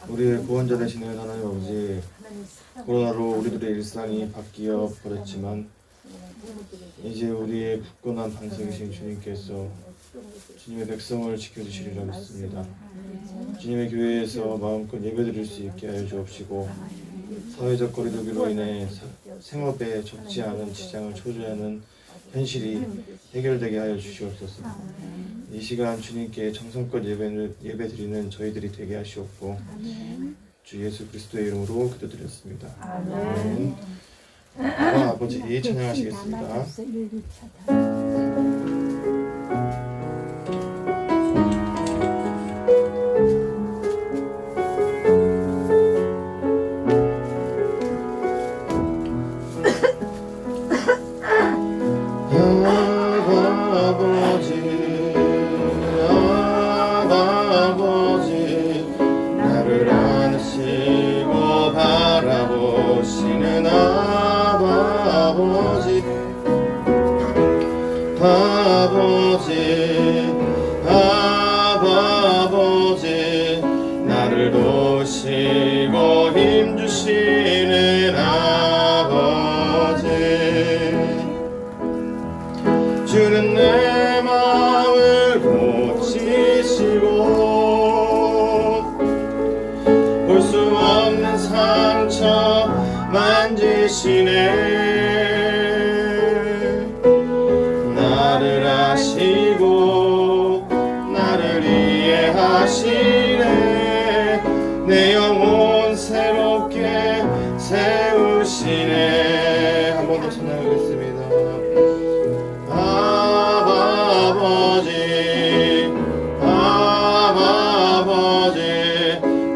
우리의 구원자 되시는 하나님 아버지, 코로나로 우리들의 일상이 바뀌어 버렸지만 이제 우리의 굳건한 반석이신 주님께서 주님의 백성을 지켜주시리라 믿습니다. 주님의 교회에서 마음껏 예배드릴 수 있게 하여 주옵시고, 사회적 거리두기로 인해 생업에 적지 않은 지장을 초래하는 현실이 해결되게 하여 주시옵소서. 이 시간 주님께 정성껏 예배드리는 저희들이 되게 하시옵고, 주 예수 그리스도의 이름으로 기도드렸습니다. 아멘. 아버지 찬양하시겠습니다. 아버지 나를 도우시고 힘주시는 아버지, 주는 내 마음을 고치시고 볼 수 없는 상처 만지시네. 나를 아시고 나를 이해하시네. 내 영혼 새롭게 세우시네. 한 번 더 찬양하겠습니다. 아버지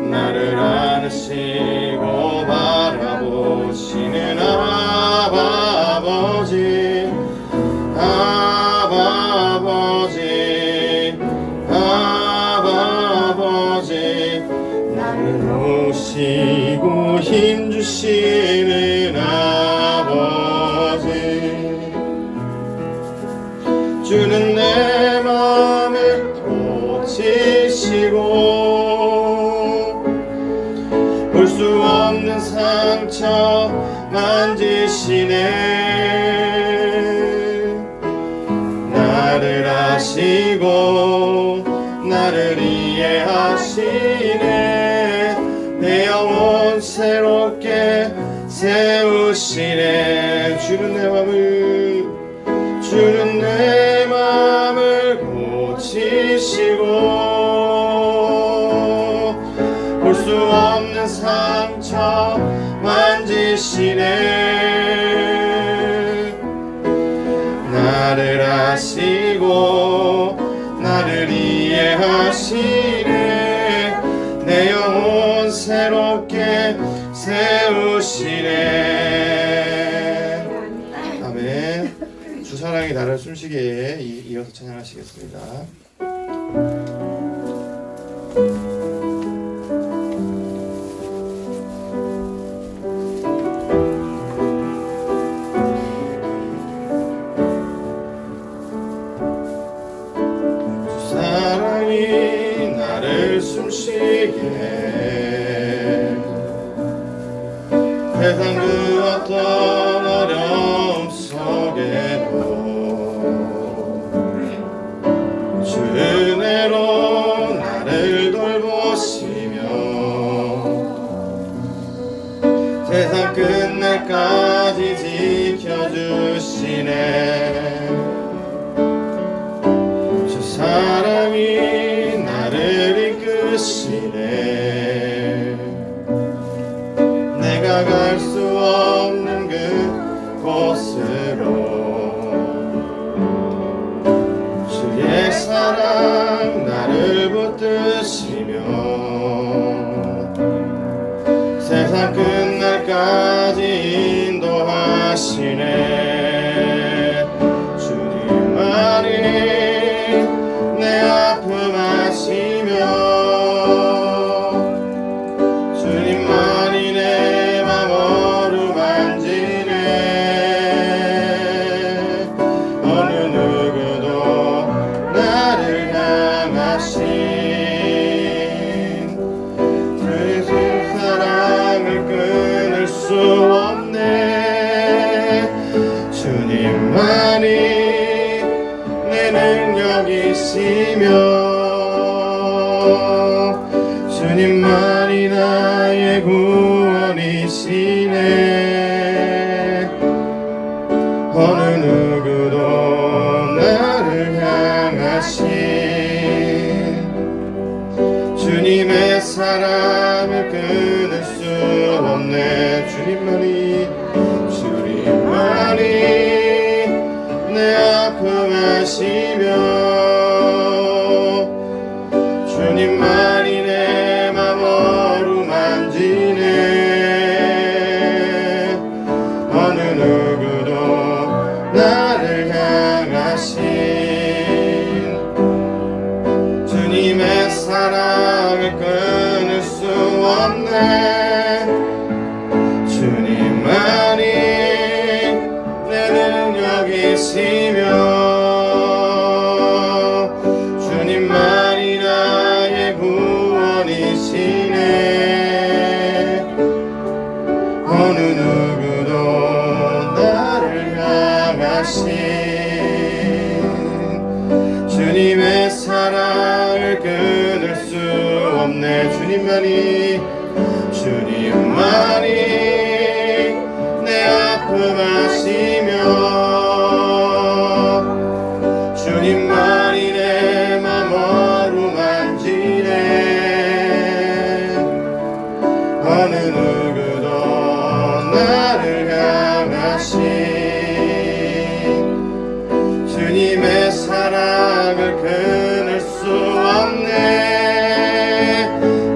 나를 안으시고 바라보시는 아버지, 나를 모시고 힘주시는 아버지, 주는 내 마음을 고치시고 볼 수 없는 상처 만지시네. 나를 아시고 나를 이해하시네. 내 영혼 새롭게 세우시네. 주는 내 마음을 고치시고 볼 수 없는 상처 만지시네. 나를 아시고 나를 이해하시네. 내 영혼 새롭게 세우시네. 아멘. 주 사랑이 나를 숨쉬게 이어서 찬양하시겠습니다. 숨쉬게 세상 그 어떤 어려움 속에도 주 은혜로 나를 돌보시며 세상 끝날까지 지켜주시네. 주 사랑이 나를 이끄시네. 내가 갈 수 없는 그곳으로 주의 사랑 나를 붙드시며 세상 끝날까지 인도하시네. 주님만이 내 아픔 아시며 주님만이 나의 구원이시네. 어느 누구도 나를 향하신 주님의 사랑을 끊을 수 없네. 주님만이 내 아픔 아시며 주님만이 내 맘 어루만지네. 어느 누구도 나를 향하신 주님의 사랑을 끊을 수 없네. 주님만이 내 능력이시며 주님만이 나의 구원이시네. 어느 누구도 나를 향하신 주님의 사랑을 끊을 수 없네. 주님만이 내 아픔 아시며 주님만이 내 맘 어루만지네. 어느 누구도 나를 향하신 주님의 사랑을 끊을 수 없네.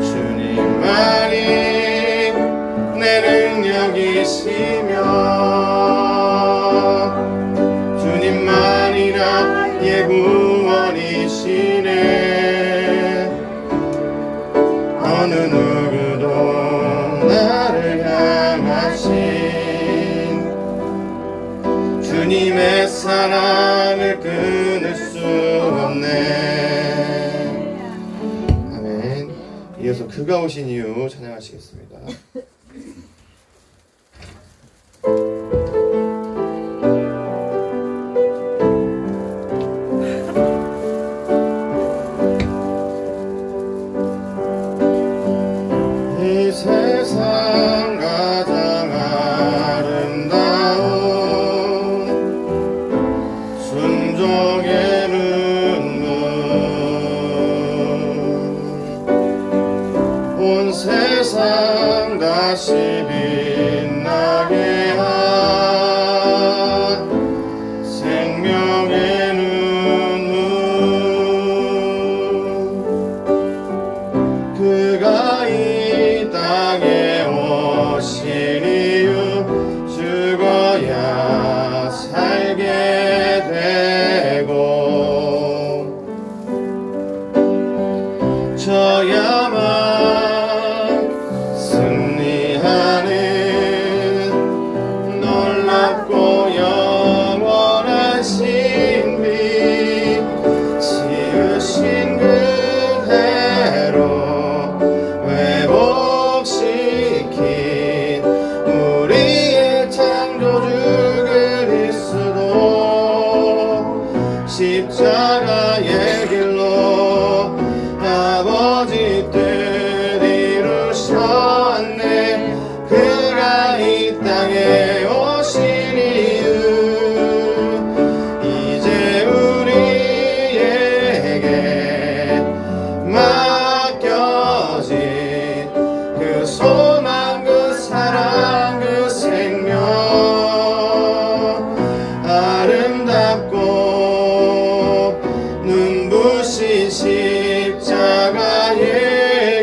주님만이 내 능력이시며 주님만이 나의 구원이시네. 어느 누구도 나를 향하신 주님의 사랑을 끊을 수 없네. 아멘. 이어서 그가 오신 이유 찬양하시겠습니다. 이 세상 가장 아름다운 순종의 눈물 온 세상 다시 빛나게 한 생명의 눈물 그가 이 땅에 오신 이유 죽어야 살게 되고 저야만 승리하는 놀랍고 영원한 신비 지으신 그대로 회복시킨 우리의 창조주 그리스도 십자가의 길로 아버지 뜻 이루셨네. 그가 이 땅에 오신 이유 이제 우리에게 맡겨진 그 소망 그 사랑 그 생명 아름답고 눈부신 십자가의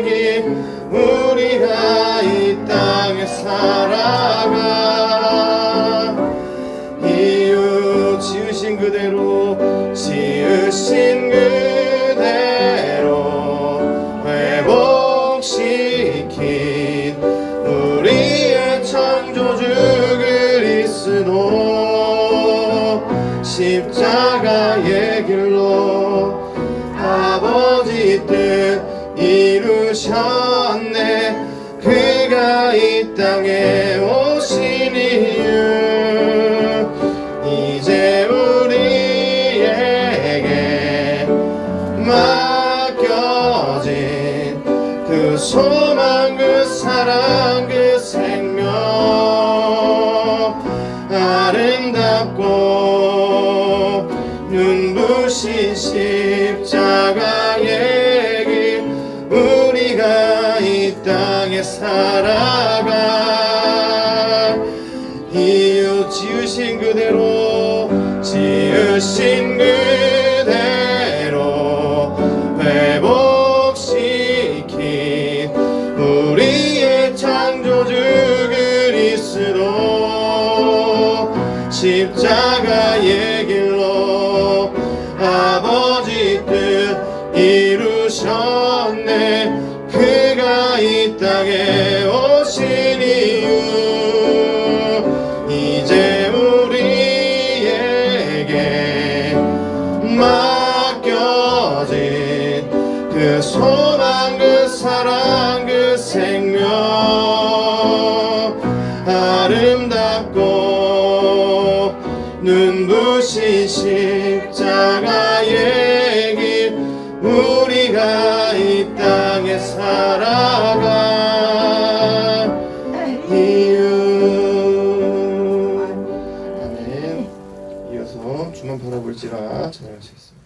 길 우리가 이 땅에 살아가 이유 지으신 그대로 회복시킨 우리의 창조주 그리스도 십자가의 길로 아버지 뜻 이루셨네. 그가 이 땅에 오신 이유 이제 우리에게 맡겨진 그 그 소망 그 사랑 그 생명 아름답고 눈부신 십자가의 길 우리가 이 땅에 살아가 이웃 지으신 그대로 지으신 그대로 회복시킨 우리의 창조주 그리스도 십자가의 길로 아버지 뜻 이루셨네 그가 이 땅에 오신 이유 이제 우리에게 맡겨진 그 소망 그 사랑 그 생명 아름답고 눈부신 십자가의 길 우리가 이 땅에 살아가 이유 아멘. 이어서 주만 바라볼지라 찬양하시겠습니다.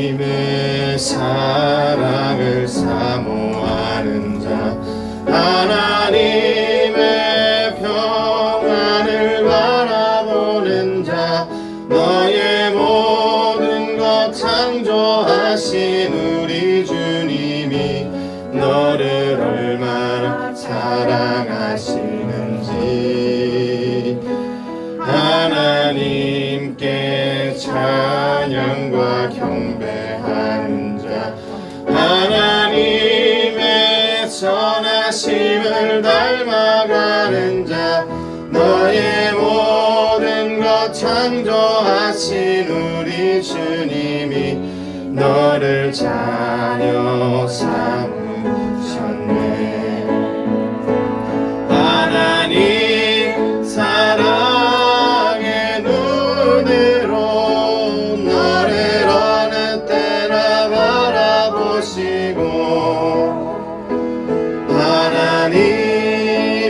하나님의 사랑을 사모하는 자 하나님의 평안을 바라보는 자 너의 모든 것 창조하신 우리 주님이 너를 얼마나 사랑하시는지 하나님께 찬양과 경배하는 자 하나님의 선하심을 닮아가는 자 너의 모든 것 창조하신 우리 주님이 너를 자녀 삼으셨네 하나님 사랑의 눈으로 너를 어느 때나 바라보시고 하나님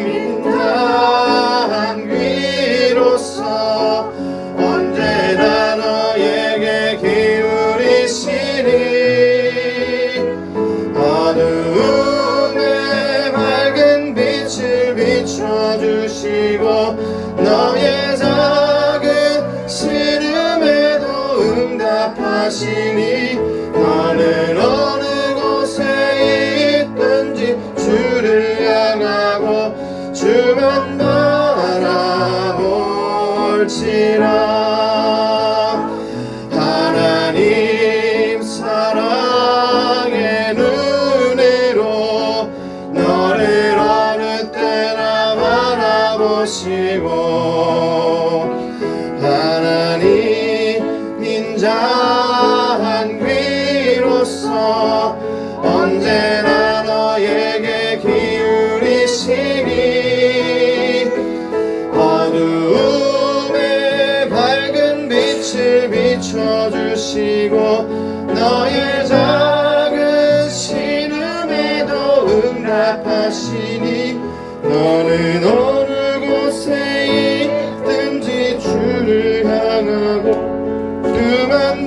인간 귀로서 언제나 너에게 기울이시니 어두움에 밝은 빛을 비춰주시고 너의 작은 시름에도 응답하시니 너는 어느 곳에 있든지 주를 향하고 주만 바라볼지라 하나님 사랑의 눈으로 너를 어느 때나 바라보시고 하나님 인자한 귀로서 언제나 너에게 기울이시니 어두움에 밝은 빛을 비춰주시고 너의 작은 신음에도 응답하시니 너는 어느 곳에 있든지 주를 향하고 그만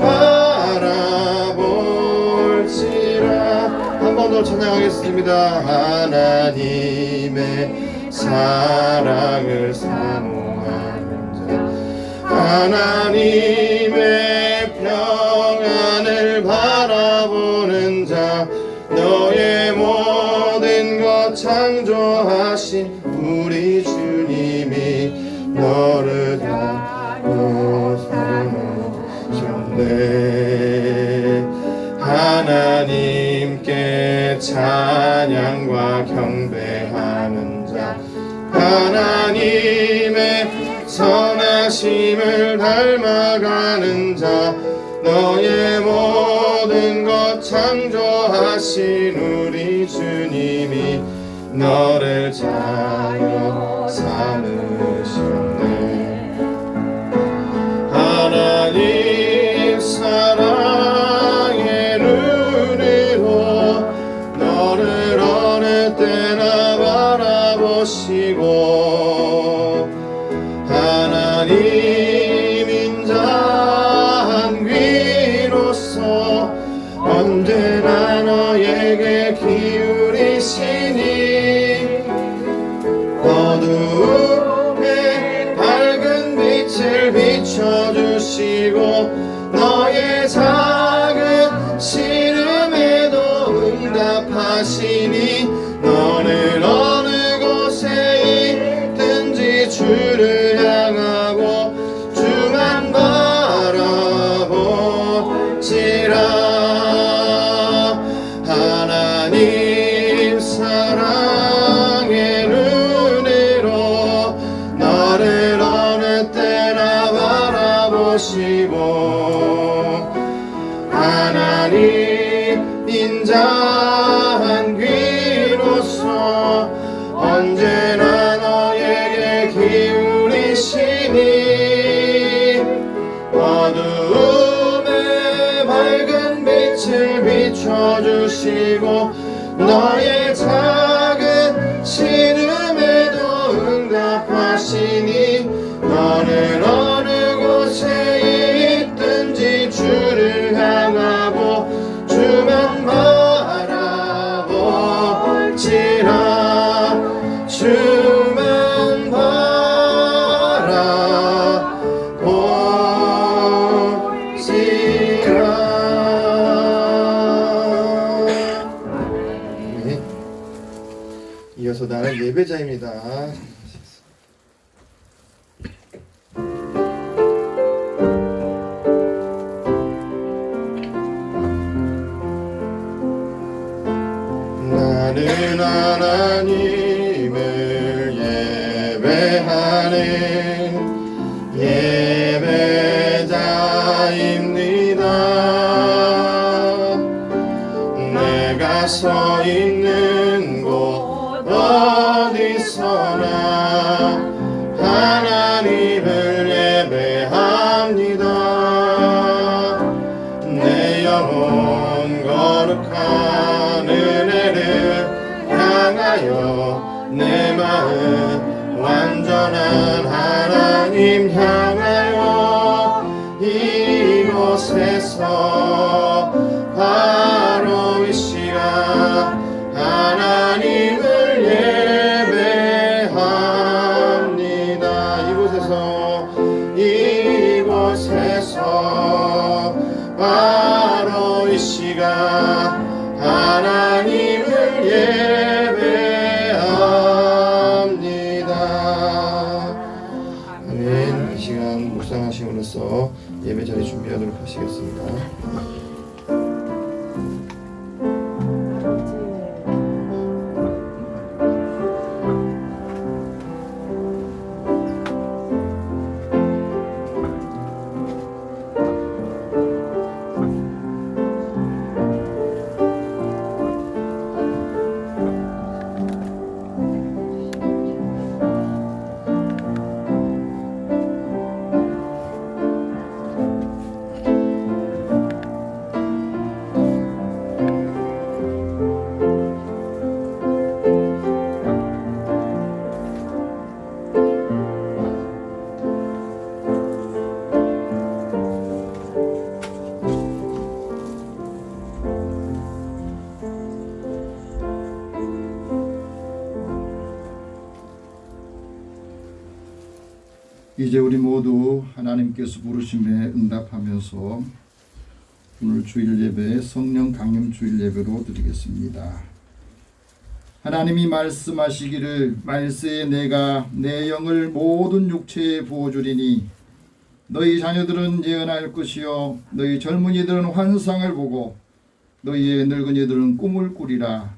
바라볼지라 한 번 더 찬양하겠습니다. 하나님의 사랑을 사모하는 자 하나님의 평안을 바라보는 자 너의 모든 것 창조하신 우리 주님이 너를 향하여 삼으셨네 하나님께 찬양과 경배하는 자 하나님의 선하심을 닮아가는 자 너의 모든 모든 것 창조하신 우리 주님이 너를 자녀 삼으셨네. 하나님 사랑의 눈으로 너를 어느 때나 바라보시고 하나님 인자한 귀로서 언제나 너에게 기울이시니 어두움에 밝은 빛을 비춰주시고 너의 작은 시름에도 응답하시니 너는 어느 곳에 있든지 주를 향하고 주만 바라보지라. 하나님 사랑의 눈으로 너를 어느 때나 바라보시고 하나님 인자한 귀로서 언제나 너에게 기울이시니 어두움에 밝은 빛을 비춰주시고 너의 작은 시름에도 응답하시니 너는 어느 곳에 있든지 주를 향하고 주만 바라보지라. 주만 바라보지라. 네. 이어서 나는 예배자입니다. 나는 하나님을 예배하는 예배자입니다. 내가 서 있는 곳 어디서나 하나님을 예배합니다. 내 영혼 거룩한 은혜를 향하여 내 마음 완전한 하나님 향하여 이곳에서 바로 이 시간 하나님을 예배합니다. 이곳에서 바로 이 시간 하나님을 예배합니다. 아멘. 이 시간 묵상하심으로써 예배 자리 준비하도록 하시겠습니다. 이제 우리 모두 하나님께서 부르심에 응답하면서 오늘 주일 예배 성령 강림 주일 예배로 드리겠습니다. 하나님이 말씀하시기를 말세에 내가 내 영을 모든 육체에 부어주리니 너희 자녀들은 예언할 것이요 너희 젊은이들은 환상을 보고 너희의 늙은이들은 꿈을 꾸리라.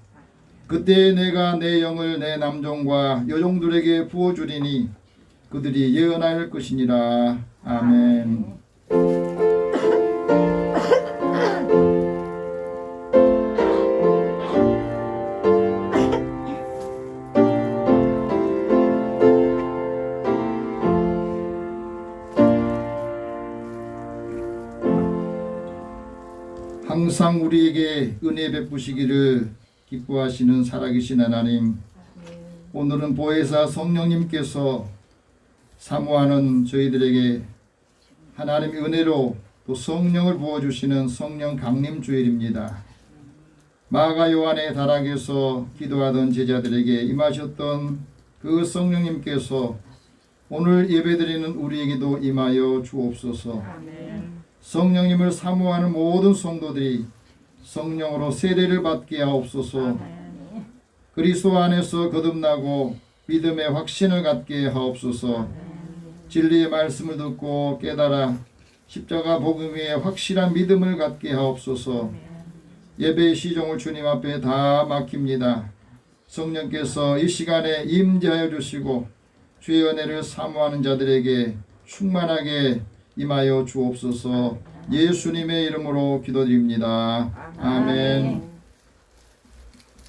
그때 내가 내 영을 내 남종과 여종들에게 부어주리니 그들이 예언할 것이니라. 아멘. 항상 우리에게 은혜 베푸시기를 기뻐하시는 살아계신 하나님, 오늘은 보혜사 성령님께서 사모하는 저희들에게 하나님의 은혜로 또 성령을 부어주시는 성령 강림 주일입니다. 마가 요한의 다락에서 기도하던 제자들에게 임하셨던 그 성령님께서 오늘 예배드리는 우리에게도 임하여 주옵소서. 성령님을 사모하는 모든 성도들이 성령으로 세례를 받게 하옵소서. 그리스도 안에서 거듭나고 믿음의 확신을 갖게 하옵소서. 진리의 말씀을 듣고 깨달아 십자가 복음 위에 확실한 믿음을 갖게 하옵소서. 예배의 시종을 주님 앞에 다 맡깁니다. 성령께서 이 시간에 임재하여 주시고 주의 은혜를 사모하는 자들에게 충만하게 임하여 주옵소서. 예수님의 이름으로 기도드립니다. 아멘.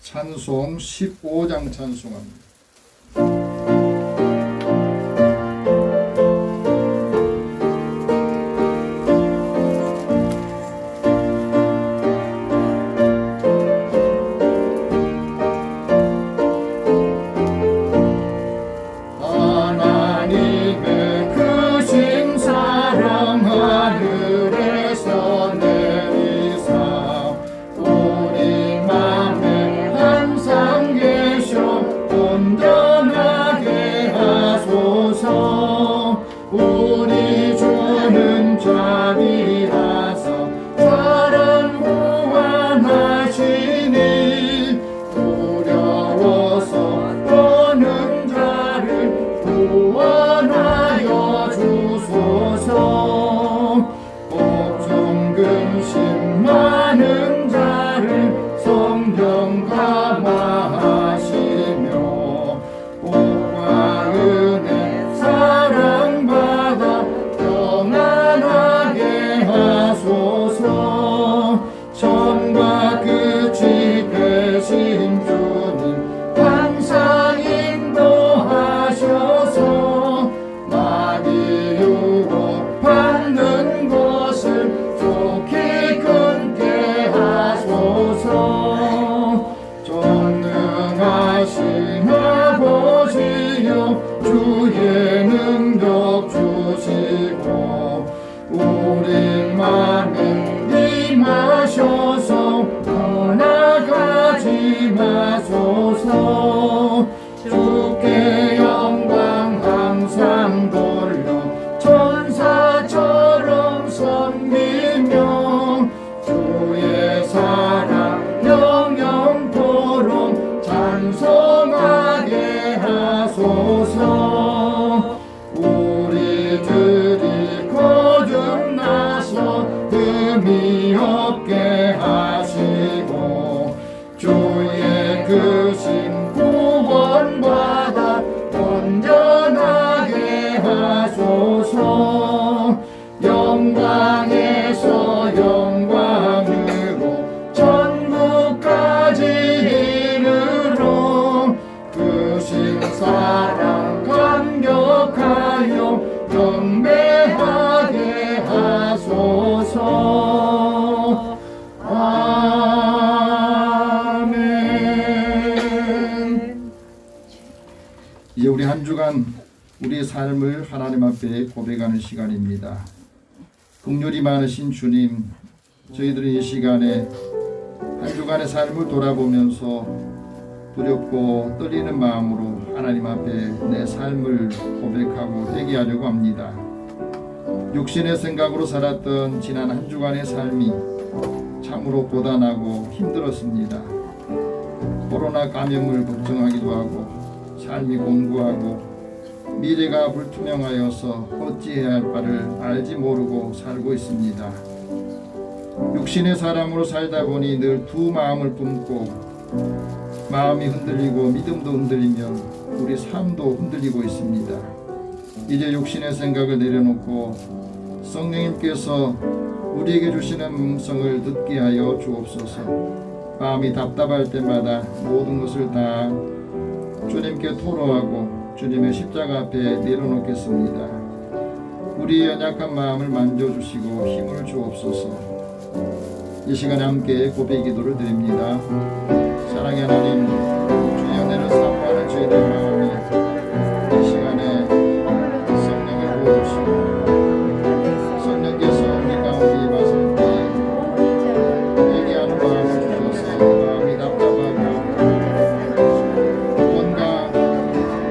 찬송 15장 찬송합니다. 이제 우리 한 주간 우리의 삶을 하나님 앞에 고백하는 시간입니다. 긍휼이 많으신 주님, 저희들은 이 시간에 한 주간의 삶을 돌아보면서 두렵고 떨리는 마음으로 하나님 앞에 내 삶을 고백하고 회개하려고 합니다. 육신의 생각으로 살았던 지난 한 주간의 삶이 참으로 고단하고 힘들었습니다. 코로나 감염을 걱정하기도 하고 삶이 공고하고 미래가 불투명하여서 어찌해야 할 바를 알지 모르고 살고 있습니다. 육신의 사람으로 살다 보니 늘 두 마음을 품고 마음이 흔들리고 믿음도 흔들리며 우리 삶도 흔들리고 있습니다. 이제 육신의 생각을 내려놓고 성령님께서 우리에게 주시는 음성을 듣게 하여 주옵소서. 마음이 답답할 때마다 모든 것을 다 주님께 토로하고 주님의 십자가 앞에 내려놓겠습니다. 우리의 연약한 마음을 만져주시고 힘을 주옵소서. 이 시간에 함께 고백 기도를 드립니다. 사랑의 하나님, 주의 은혜를 사모하는 저희들의 마음이 이 시간에 성령을 부어주시고 성령께서 우리 가운데 임하실 때 회개하는 마음을 주셔서 마음이 답답하고 뭔가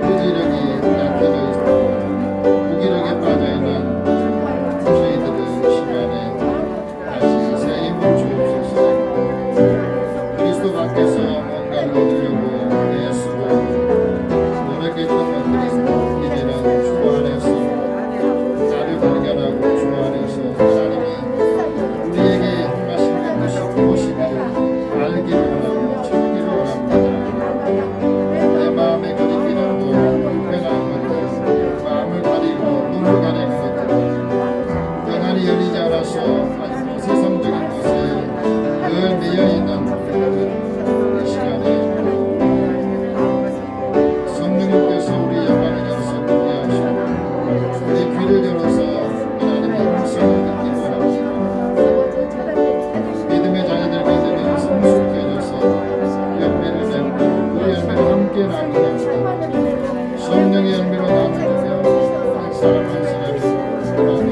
의지력이 약해져 있고 무기력에 빠져있는 저희들은 이 시간에 다시 새 힘을 주옵소서. 그리스도 밖에서 뭔가를 얻으려고 애쓰고 노력했던 것들이 이제는 주 안에서 나를 발견하고 주 안에서 하나님이 우리에게 행하시는 것이 무엇이길 알기를 원하고 찾기를 원합니다. 내 마음에 거리끼는 것, 불편한 것들, 마음을 가리고 눈을 가리는 것들, 영안이 열리지 않아서 아주 세상적인 것에 늘 매여있는 이 시간에 성령님께서 우리 영안을 열어서 보게 하시고 우리 귀를 열어서 하나님의 음성을 듣기 원합니다. 믿음의 자녀들과 되면 성숙해져서 열매를 맺고 그 열매를 함께 나누며 성령의 열매로 나누며 한 사람 한 사람이 나누며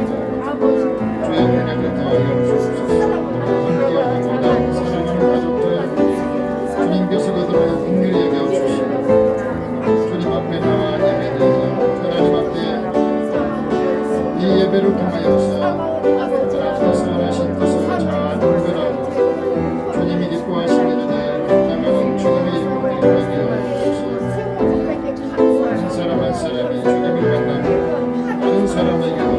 주의 은혜를 더하여 주옵소서. 함께하고 난 사랑하는 가족들 주님께서 그들을 긍휼히 여겨주시고 주님 앞에 나와 예배드리는 하나님 앞에 이 예배를 통하여서 하나님께서 선하신 뜻을 잘 분별하고 주님이 기뻐하시는 일에 나가는 주님의 이름을 드리게 주옵소서. 한 사람 한 사람이 주님을 만나고 다른 사람에게도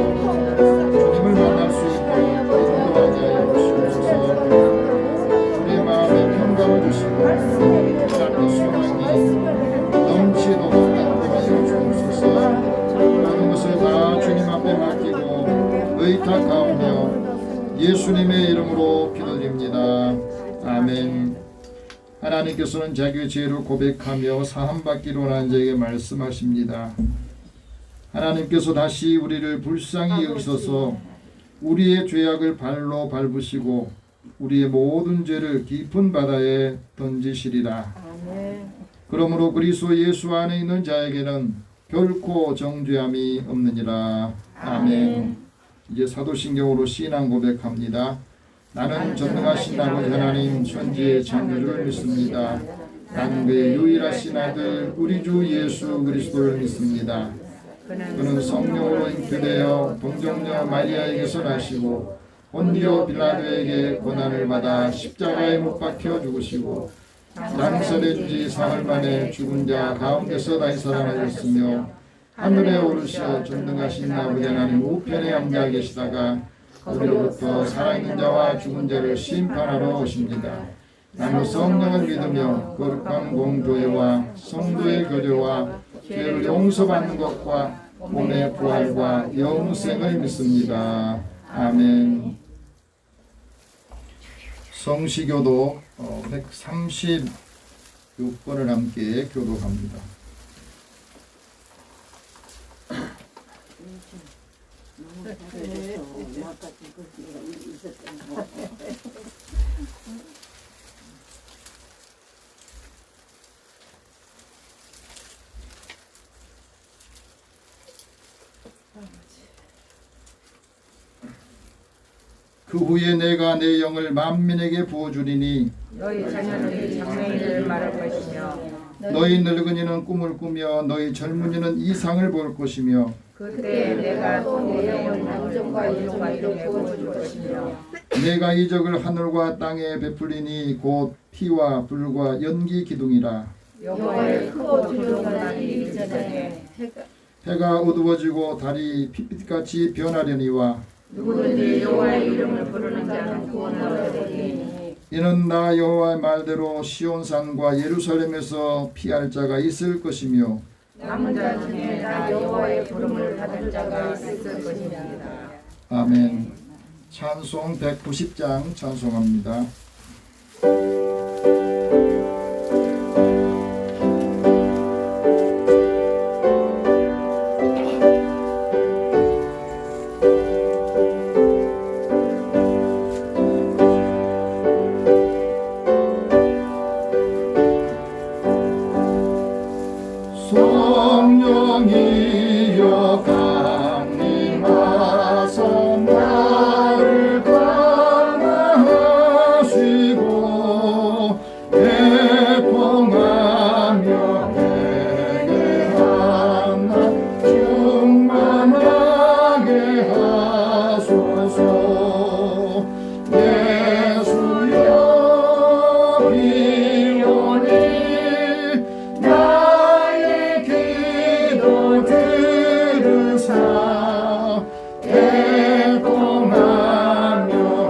주님을 만날 수 있도록 인도하게 하여 주옵소서. 우리의 마음에 평강을 주시고 삶의 소망이 넘치도록 인도하여 주옵소서. 모든 것을 다 주님 앞에 맡기고 의탁하오며 예수님의 이름으로 기도드립니다. 아멘. 하나님께서는 자기의 죄를 고백하며 사함받기로 하는 자에게 말씀하십니다. 하나님께서 다시 우리를 불쌍히 여기셔서 우리의 죄악을 발로 밟으시고 우리의 모든 죄를 깊은 바다에 던지시리라. 그러므로 그리스도 예수 안에 있는 자에게는 결코 정죄함이 없느니라. 아멘. 이제 사도신경으로 신앙 고백합니다. 나는 전능하신 아버지 하나님 천지의 창조주를 믿습니다. 나는 그의 유일하신 아들 우리 주 예수 그리스도를 믿습니다. 그는 성령으로 잉태되어 동정녀 마리아에게서 나시고 본디오 빌라도에게 고난을 받아 십자가에 못 박혀 죽으시고 장사된 지 사흘 만에 죽은 자 가운데서 다시 살아나셨으며 하늘에 오르시어 전능하신 아버지 하나님 우편에 앉아 계시다가 우리로부터 살아있는 자와 죽은 자를 심판하러 오십니다. 나는 성령을 믿으며 거룩한 공교회와 성도의 교제와 죄를 용서받는 것과 몸의 부활과 영생을 믿습니다. 아멘. 성시교도 136번을 함께 교독합니다. 그 후에 내가 내 영을 만민에게 부어주리니 너희 자녀는 장래일을 말할 것이며 너희 늙은이는 꿈을 꾸며 너희 젊은이는 이상을 볼 것이며 그때 내가 또 내 영을 남종과 이종과 이름에 부어줄 것이며 내가 이적을 하늘과 땅에 베풀리니 곧 피와 불과 연기 기둥이라. 여호와의 크고 두려운 날이 이르기 전에 해가 어두워지고 달이 핏빛같이 변하려니와 누구든지 여호와의 이름을 부르는 자는 구원을 얻으리니 이는 나 여호와의 말대로 시온산과 예루살렘에서 피할 자가 있을 것이며 남은 자 중에 나 여호와의 부름을 받을 자가 있을 것입니다. 아멘. 찬송 190장 찬송합니다. 성령이여 강림하사 나를 감화하시고 애통하며 내게 하나 충만하게 하소서. 예수여 비오니 나의 기도 들으사 애통하며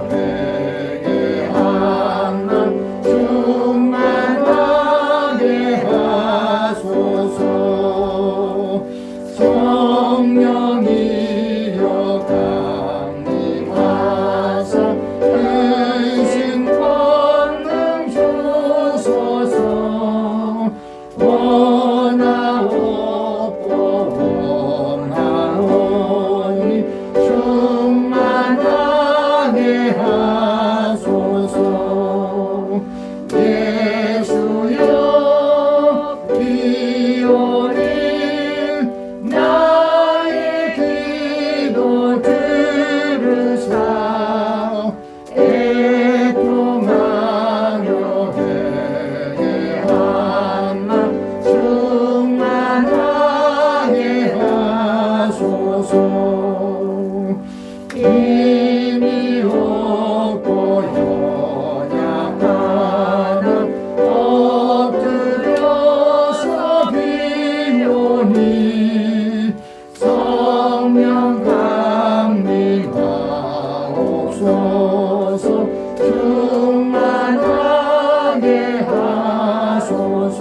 내게 하나 충만하게 하소서. 성령이여 강림하사 의심 권능 주소서. 원하옵고 원하오니 충만하게 하소서. 예수여 비오니 나의 기도 들으사 애통하며 내게 하나 충만하게 하소서. 힘이 없고 연약하나 엎드려서 비오니 성령 강림하옵소서. 충만하게 하소서.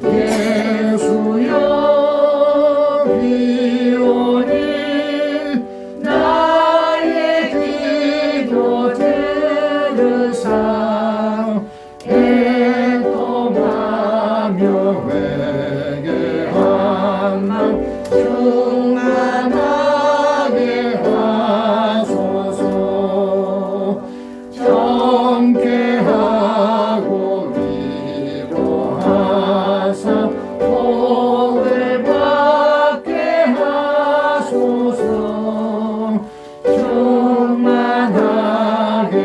예수여 비오니 나의 기도 들으사 애통하며 내게 하나 충만하게 하소서. 경계하고 위로하사 복을 받게 하소서. 충만하게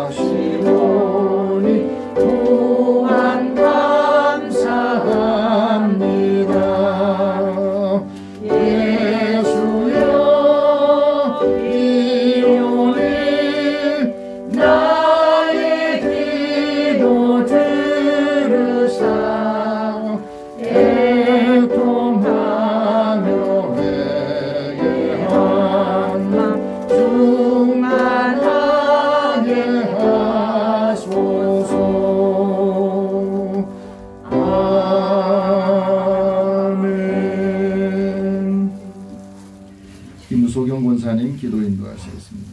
하시오니 또한 감사합니다. 예수여 비오니 나의 기도 들으사 애통하며 내게 하나 충만하게 하소서. 아멘. 김소경 권사님 기도 인도하시겠습니다.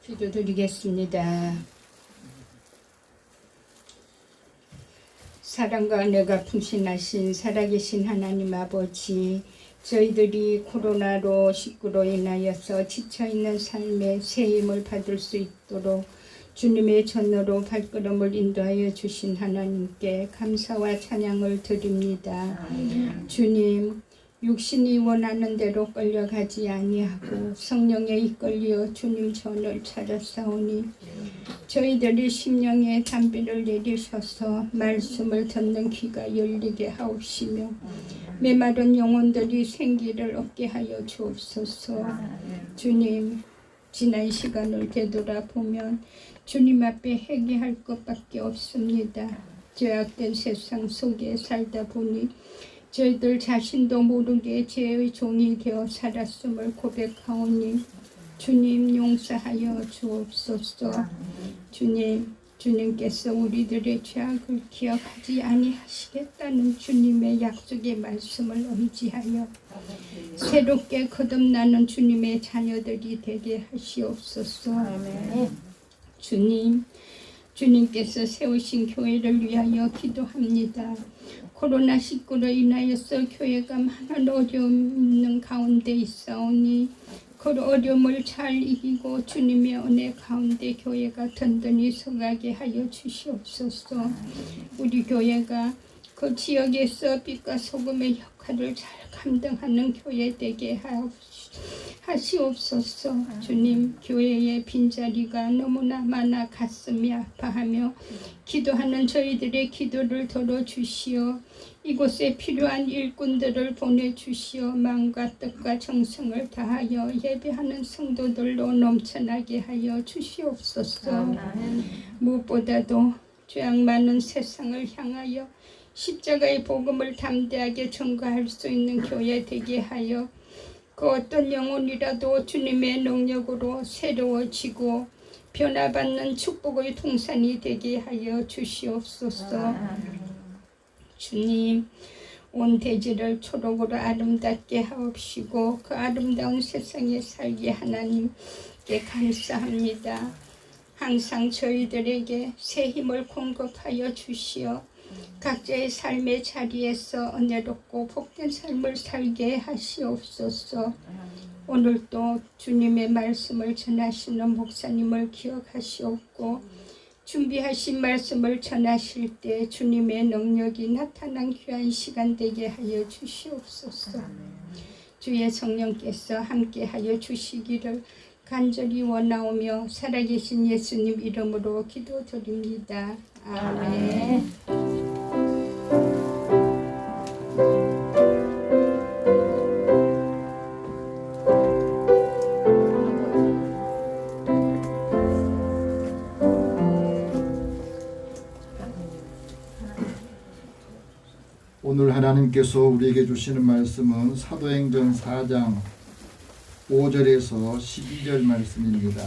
기도드리겠습니다. 사랑과 은혜가 풍신하신 살아계신 하나님 아버지, 저희들이 코로나19로 인하여서 지쳐있는 삶에 새 힘을 받을 수 있도록 주님의 전으로 발걸음을 인도하여 주신 하나님께 감사와 찬양을 드립니다. 주님, 육신이 원하는 대로 끌려가지 아니하고 성령에 이끌려 주님 전을 찾아싸우니 저희들이 심령에 담비를 내리셔서 말씀을 듣는 귀가 열리게 하옵시며 메마른 영혼들이 생기를 얻게 하여 주옵소서. 주님, 지난 시간을 되돌아보면 주님 앞에 회개할 것밖에 없습니다. 죄악된 세상 속에 살다 보니 저희들 자신도 모르게 죄의 종이 되어 살았음을 고백하오니 주님 용서하여 주옵소서. 주님께서 우리들의 죄악을 기억하지 아니하시겠다는 주님의 약속의 말씀을 의지하여 새롭게 거듭나는 주님의 자녀들이 되게 하시옵소서. 주님, 주님께서 세우신 교회를 위하여 기도합니다. 코로나19로 인하여서 교회가 많은 어려움 있는 가운데 있사오니 그 어려움을 잘 이기고 주님의 은혜 가운데 교회가 든든히 서가게 하여 주시옵소서. 우리 교회가 그 지역에서 빛과 소금의 역할을 잘 감당하는 교회 되게 하시옵소서. 주님, 교회의 빈자리가 너무나 많아 가슴이 아파하며 기도하는 저희들의 기도를 들어주시어 이곳에 필요한 일꾼들을 보내주시어 마음과 뜻과 정성을 다하여 예배하는 성도들로 넘쳐나게 하여 주시옵소서. 무엇보다도 죄악 많은 세상을 향하여 십자가의 복음을 담대하게 전가할 수 있는 교회 되게 하여 그 어떤 영혼이라도 주님의 능력으로 새로워지고 변화받는 축복의 동산이 되게 하여 주시옵소서. 주님, 온 대지를 초록으로 아름답게 하옵시고 그 아름다운 세상에 살게 하나님께 감사합니다. 항상 저희들에게 새 힘을 공급하여 주시어 각자의 삶의 자리에서 은혜롭고 복된 삶을 살게 하시옵소서. 오늘도 주님의 말씀을 전하시는 목사님을 기억하시옵고 준비하신 말씀을 전하실 때 주님의 능력이 나타난 귀한 시간 되게 하여 주시옵소서. 주의 성령께서 함께하여 주시기를 간절히 원하오며 살아계신 예수님 이름으로 기도드립니다. 아멘. 오늘 하나님께서 우리에게 주시는 말씀은 사도행전 4장 5절에서 12절 말씀입니다.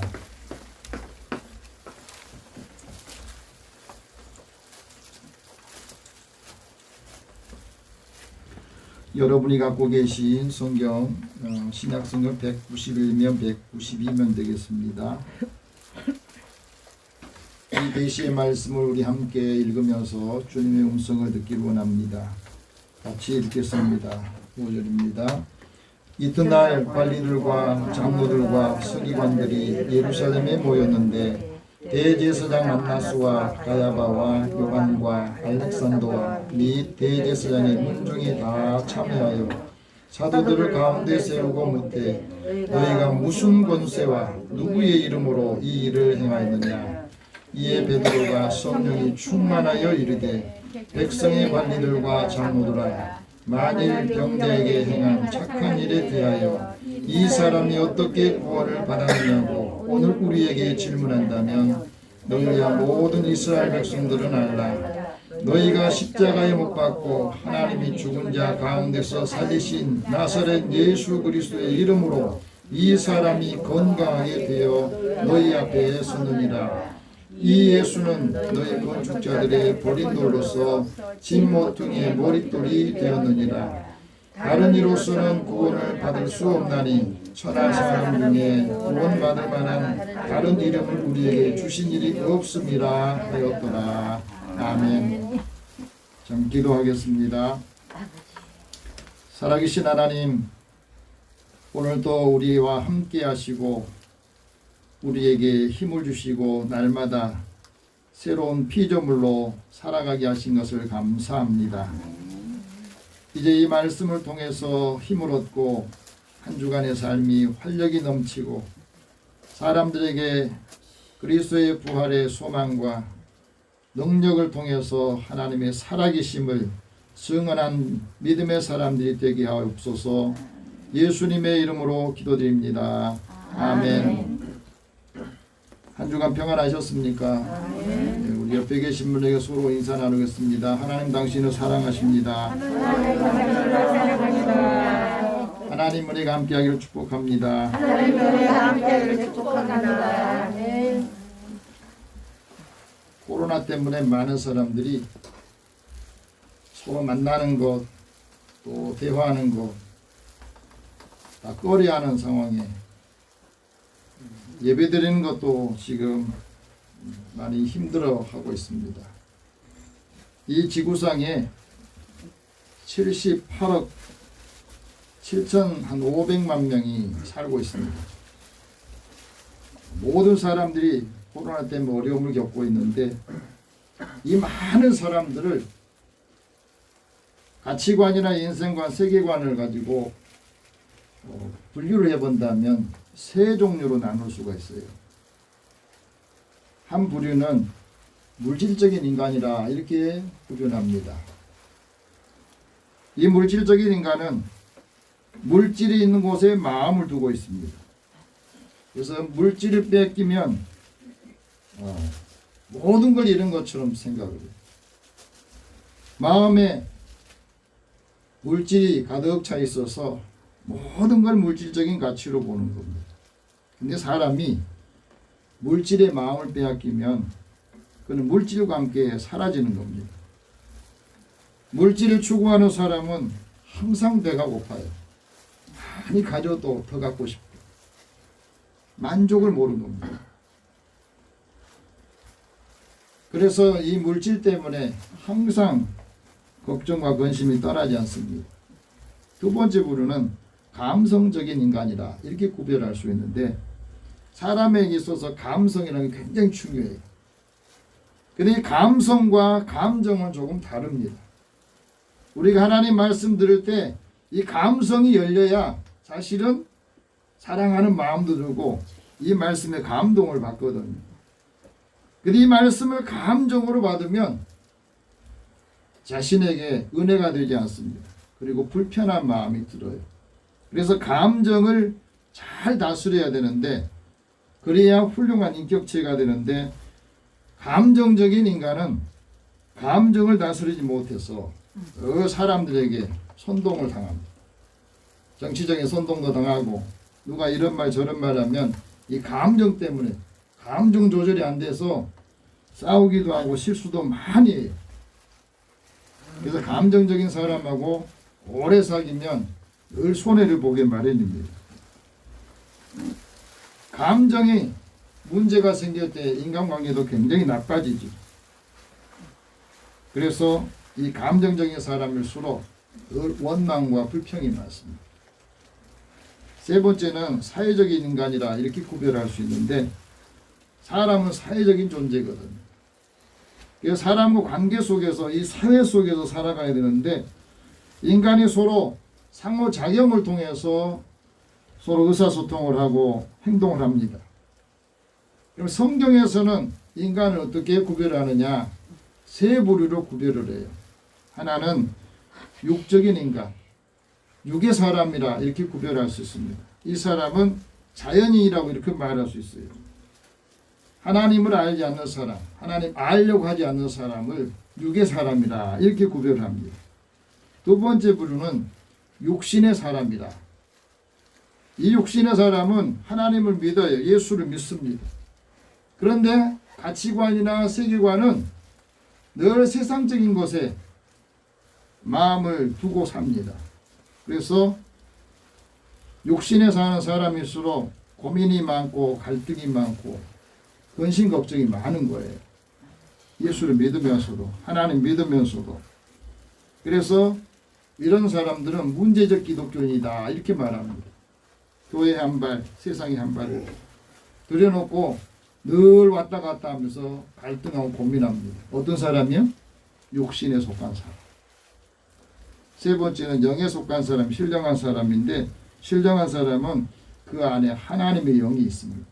여러분이 갖고 계신 성경 신약성경 191면 192면 되겠습니다. 이 계시의 말씀을 우리 함께 읽으면서 주님의 음성을 듣기를 원합니다. 같이 읽겠습니다. 5절입니다. 이튿날 관리들과 장로들과 서기관들이 예루살렘에 모였는데 대제사장 안나스와 가야바와 요한과 알렉산더와 및 대제사장의 문중이 다 참여하여 사도들을 가운데 세우고 묻되 너희가 무슨 권세와 누구의 이름으로 이 일을 행하였느냐. 이에 베드로가 성령이 충만하여 이르되 백성의 관리들과 장로들아 만일 병자에게 행한 착한 일에 대하여 이 사람이 어떻게 구원을 받았느냐고 오늘 우리에게 질문한다면 너희와 모든 이스라엘 백성들은 알라. 너희가 십자가에 못 박고 하나님이 죽은 자 가운데서 살리신 나사렛 예수 그리스도의 이름으로 이 사람이 건강하게 되어 너희 앞에 섰느니라. 이 예수는 너희 건축자들의 버린 돌로서 집 모퉁이의 머릿돌이 되었느니라. 다른 이로서는 구원을 받을 수 없나니 천하 사람 중에 구원받을 만한 다른 이름을 우리에게 주신 일이 없음이라 하였더라. 아멘. 참 기도하겠습니다. 살아계신 하나님, 오늘도 우리와 함께 하시고 우리에게 힘을 주시고 날마다 새로운 피조물로 살아가게 하신 것을 감사합니다. 이제 이 말씀을 통해서 힘을 얻고 한 주간의 삶이 활력이 넘치고 사람들에게 그리스도의 부활의 소망과 능력을 통해서 하나님의 살아계심을 증언한 믿음의 사람들이 되게 하옵소서. 예수님의 이름으로 기도드립니다. 아멘. 한 주간 평안하셨습니까? 네, 우리 옆에 계신 분에게 서로 인사 나누겠습니다. 하나님 당신을 사랑하십니다. 하나님 은혜가 함께하기를 축복합니다. 하나님 은혜가 함께하기를 축복합니다. 네. 코로나 때문에 많은 사람들이 서로 만나는 것, 또 대화하는 것 다 꺼려하는 상황에 예배드리는 것도 지금 많이 힘들어하고 있습니다. 이 지구상에 78억 7,500만 명이 살고 있습니다. 모든 사람들이 코로나 때문에 어려움을 겪고 있는데 이 많은 사람들을 가치관이나 인생관, 세계관을 가지고 분류를 해본다면 세 종류로 나눌 수가 있어요. 한 부류는 물질적인 인간이라 이렇게 구별합니다. 이 물질적인 인간은 물질이 있는 곳에 마음을 두고 있습니다. 그래서 물질을 뺏기면 모든 걸 잃은 것처럼 생각을 해요. 마음에 물질이 가득 차 있어서 모든 걸 물질적인 가치로 보는 겁니다. 근데 사람이 물질의 마음을 빼앗기면 그는 물질과 함께 사라지는 겁니다. 물질을 추구하는 사람은 항상 배가 고파요. 많이 가져도 더 갖고 싶고 만족을 모르는 겁니다. 그래서 이 물질 때문에 항상 걱정과 근심이 떠나지 않습니다. 두 번째 부류는 감성적인 인간이라 이렇게 구별할 수 있는데 사람에게 있어서 감성이라는 게 굉장히 중요해요. 근데 이 감성과 감정은 조금 다릅니다. 우리가 하나님 말씀 들을 때 이 감성이 열려야 사실은 사랑하는 마음도 들고 이 말씀에 감동을 받거든요. 근데 이 말씀을 감정으로 받으면 자신에게 은혜가 되지 않습니다. 그리고 불편한 마음이 들어요. 그래서 감정을 잘 다스려야 되는데 그래야 훌륭한 인격체가 되는데 감정적인 인간은 감정을 다스리지 못해서 사람들에게 선동을 당합니다. 정치적인 선동도 당하고 누가 이런 말 저런 말 하면 이 감정 때문에 감정 조절이 안 돼서 싸우기도 하고 실수도 많이 해요. 그래서 감정적인 사람하고 오래 사귀면 늘 손해를 보게 마련입니다. 감정이 문제가 생길 때 인간관계도 굉장히 나빠지죠. 그래서 이 감정적인 사람일수록 늘 원망과 불평이 많습니다. 세 번째는 사회적인 인간이라 이렇게 구별할 수 있는데 사람은 사회적인 존재거든요. 그래서 사람과 관계 속에서 이 사회 속에서 살아가야 되는데 인간이 서로 상호작용을 통해서 서로 의사소통을 하고 행동을 합니다. 그럼 성경에서는 인간을 어떻게 구별하느냐? 세 부류로 구별을 해요. 하나는 육적인 인간, 육의 사람이라 이렇게 구별할 수 있습니다. 이 사람은 자연인이라고 이렇게 말할 수 있어요. 하나님을 알지 않는 사람, 하나님 알려고 하지 않는 사람을 육의 사람이라 이렇게 구별합니다. 두 번째 부류는 육신의 사람이라. 이 육신의 사람은 하나님을 믿어요. 예수를 믿습니다. 그런데 가치관이나 세계관은 늘 세상적인 것에 마음을 두고 삽니다. 그래서 육신에 사는 사람일수록 고민이 많고 갈등이 많고 근심 걱정이 많은 거예요. 예수를 믿으면서도 하나님 믿으면서도. 그래서 이런 사람들은 문제적 기독교인이다 이렇게 말합니다. 교회 한 발, 세상에 한 발을 들여놓고 늘 왔다 갔다 하면서 갈등하고 고민합니다. 어떤 사람이요? 육신에 속한 사람. 세 번째는 영에 속한 사람, 신령한 사람인데 신령한 사람은 그 안에 하나님의 영이 있습니다.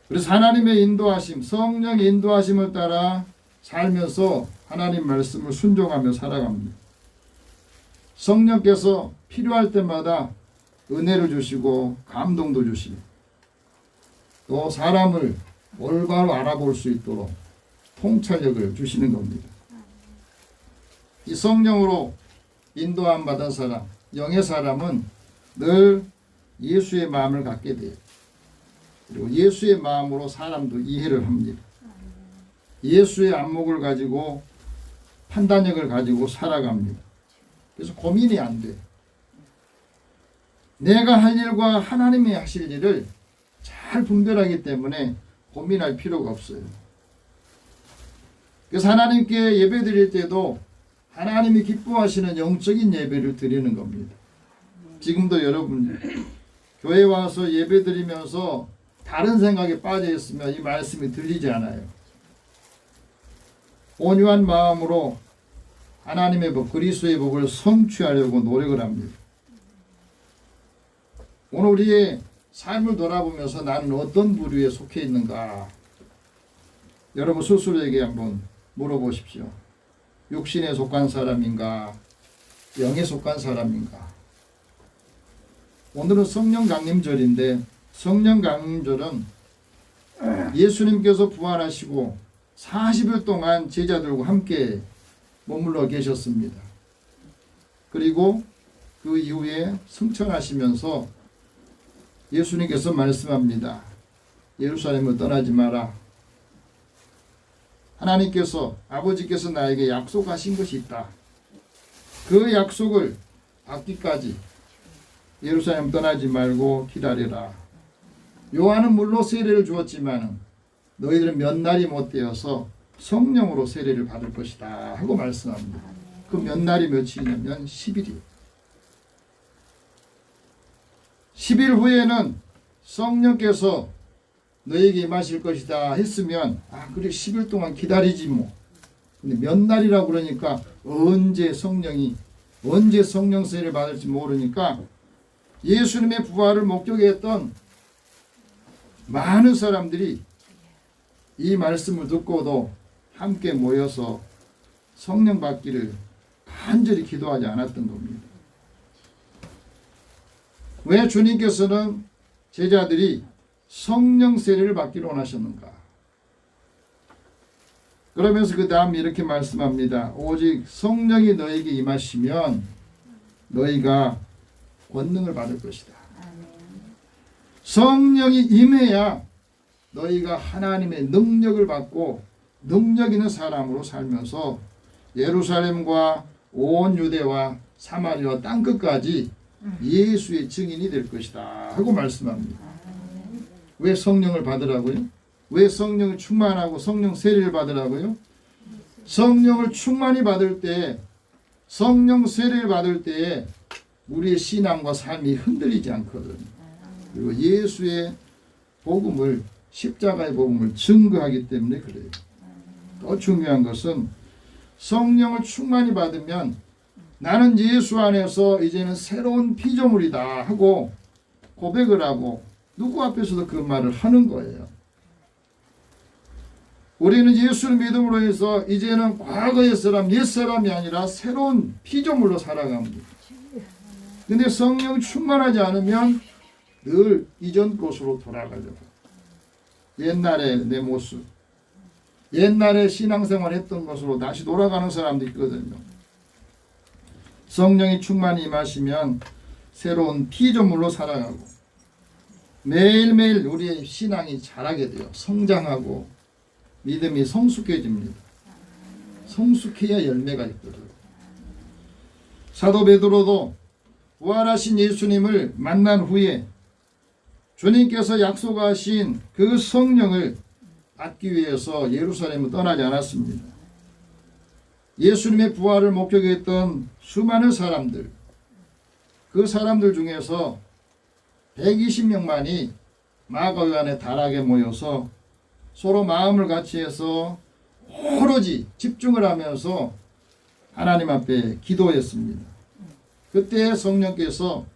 그래서 하나님의 인도하심, 성령의 인도하심을 따라 살면서 하나님 말씀을 순종하며 살아갑니다. 성령께서 필요할 때마다 은혜를 주시고 감동도 주시고 또 사람을 올바로 알아볼 수 있도록 통찰력을 주시는 겁니다. 이 성령으로 인도함 받은 사람, 영의 사람은 늘 예수의 마음을 갖게 돼요. 그리고 예수의 마음으로 사람도 이해를 합니다. 예수의 안목을 가지고 판단력을 가지고 살아갑니다. 그래서 고민이 안 돼요. 내가 할 일과 하나님이 하실 일을 잘 분별하기 때문에 고민할 필요가 없어요. 그래서 하나님께 예배 드릴 때도 하나님이 기뻐하시는 영적인 예배를 드리는 겁니다. 지금도 여러분 교회 와서 예배 드리면서 다른 생각에 빠져 있으면 이 말씀이 들리지 않아요. 온유한 마음으로 하나님의 복, 그리스도의 복을 성취하려고 노력을 합니다. 오늘 우리의 삶을 돌아보면서 나는 어떤 부류에 속해 있는가? 여러분 스스로에게 한번 물어보십시오. 육신에 속한 사람인가? 영에 속한 사람인가? 오늘은 성령 강림절인데 성령 강림절은 예수님께서 부활하시고 40일 동안 제자들과 함께 머물러 계셨습니다. 그리고 그 이후에 승천하시면서 예수님께서 말씀합니다. 예루살렘을 떠나지 마라. 하나님께서 아버지께서 나에게 약속하신 것이 있다. 그 약속을 받기까지 예루살렘 떠나지 말고 기다리라. 요한은 물로 세례를 주었지만 너희들은 몇 날이 못 되어서 성령으로 세례를 받을 것이다 하고 말씀합니다. 그 몇 날이 며칠이냐면 10일이에요. 10일 후에는 성령께서 너에게 임하실 것이다 했으면 그래 10일 동안 기다리지 뭐. 근데 몇 날이라고 그러니까 언제 성령 세례를 받을지 모르니까 예수님의 부활을 목격했던 많은 사람들이 이 말씀을 듣고도 함께 모여서 성령 받기를 간절히 기도하지 않았던 겁니다. 왜 주님께서는 제자들이 성령 세례를 받기를 원하셨는가? 그러면서 그 다음 이렇게 말씀합니다. 오직 성령이 너에게 임하시면 너희가 권능을 받을 것이다. 성령이 임해야 너희가 하나님의 능력을 받고 능력 있는 사람으로 살면서 예루살렘과 온 유대와 사마리아 땅끝까지 예수의 증인이 될 것이다 하고 말씀합니다. 왜 성령을 받으라고요? 왜 성령을 충만하고 성령 세례를 받으라고요? 성령을 충만히 받을 때, 성령 세례를 받을 때에 우리의 신앙과 삶이 흔들리지 않거든요. 그리고 예수의 복음을, 십자가의 복음을 증거하기 때문에 그래요. 더 중요한 것은 성령을 충만히 받으면 나는 예수 안에서 이제는 새로운 피조물이다 하고 고백을 하고 누구 앞에서도 그 말을 하는 거예요. 우리는 예수를 믿음으로 해서 이제는 과거의 사람, 옛사람이 아니라 새로운 피조물로 살아갑니다. 근데 성령 충만하지 않으면 늘 이전 곳으로 돌아가려고. 옛날의 내 모습, 옛날에 신앙생활 했던 것으로 다시 돌아가는 사람도 있거든요. 성령이 충만히 임하시면 새로운 피조물로 살아가고 매일매일 우리의 신앙이 자라게 돼요. 성장하고 믿음이 성숙해집니다. 성숙해야 열매가 있거든요. 사도 베드로도 부활하신 예수님을 만난 후에 주님께서 약속하신 그 성령을 받기 위해서 예루살렘을 떠나지 않았습니다. 예수님의 부활을 목격했던 수많은 사람들, 그 사람들 중에서 120명만이 마가요한의 다락에 모여서 서로 마음을 같이 해서 오로지 집중을 하면서 하나님 앞에 기도했습니다. 그때 성령께서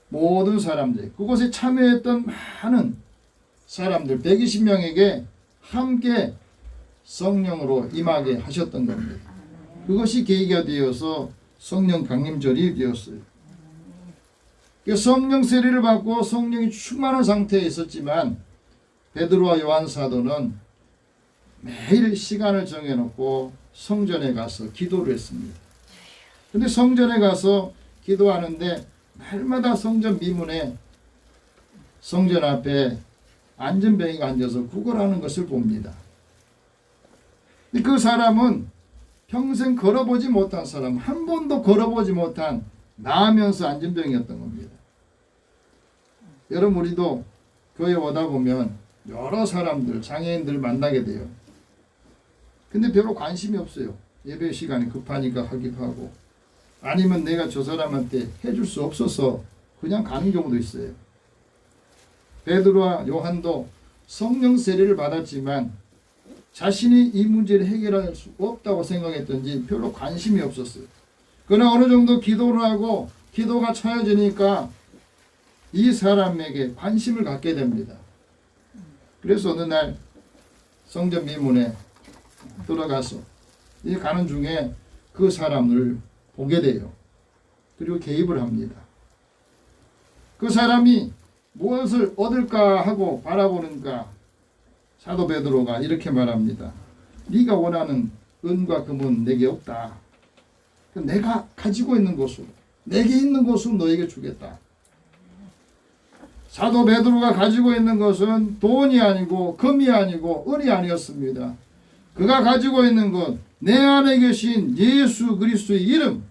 모든 사람들, 그곳에 참여했던 많은 사람들 120명에게 함께 성령으로 임하게 하셨던 겁니다. 그것이 계기가 되어서 성령 강림절이 되었어요. 성령 세례를 받고 성령이 충만한 상태에 있었지만 베드로와 요한 사도는 매일 시간을 정해놓고 성전에 가서 기도를 했습니다. 근데 성전에 가서 기도하는데 날마다 성전 미문에 성전 앞에 안전병이가 앉아서 구걸하는 것을 봅니다. 그 사람은 평생 걸어보지 못한 사람, 한 번도 걸어보지 못한 나으면서 안전병이었던 겁니다. 여러분 우리도 교회 오다 보면 여러 사람들, 장애인들 만나게 돼요. 근데 별로 관심이 없어요. 예배 시간이 급하니까 하기도 하고, 아니면 내가 저 사람한테 해줄 수 없어서 그냥 가는 경우도 있어요. 베드로와 요한도 성령 세례를 받았지만 자신이 이 문제를 해결할 수 없다고 생각했던지 별로 관심이 없었어요. 그러나 어느 정도 기도를 하고 기도가 차여지니까 이 사람에게 관심을 갖게 됩니다. 그래서 어느 날 성전 미문에 들어가서 이 가는 중에 그 사람을 보게 돼요. 그리고 개입을 합니다. 그 사람이 무엇을 얻을까 하고 바라보는가, 사도 베드로가 이렇게 말합니다. 네가 원하는 은과 금은 내게 없다. 내가 가지고 있는 것으로, 내게 있는 것으로 너에게 주겠다. 사도 베드로가 가지고 있는 것은 돈이 아니고 금이 아니고 은이 아니었습니다. 그가 가지고 있는 것, 내 안에 계신 예수 그리스도의 이름.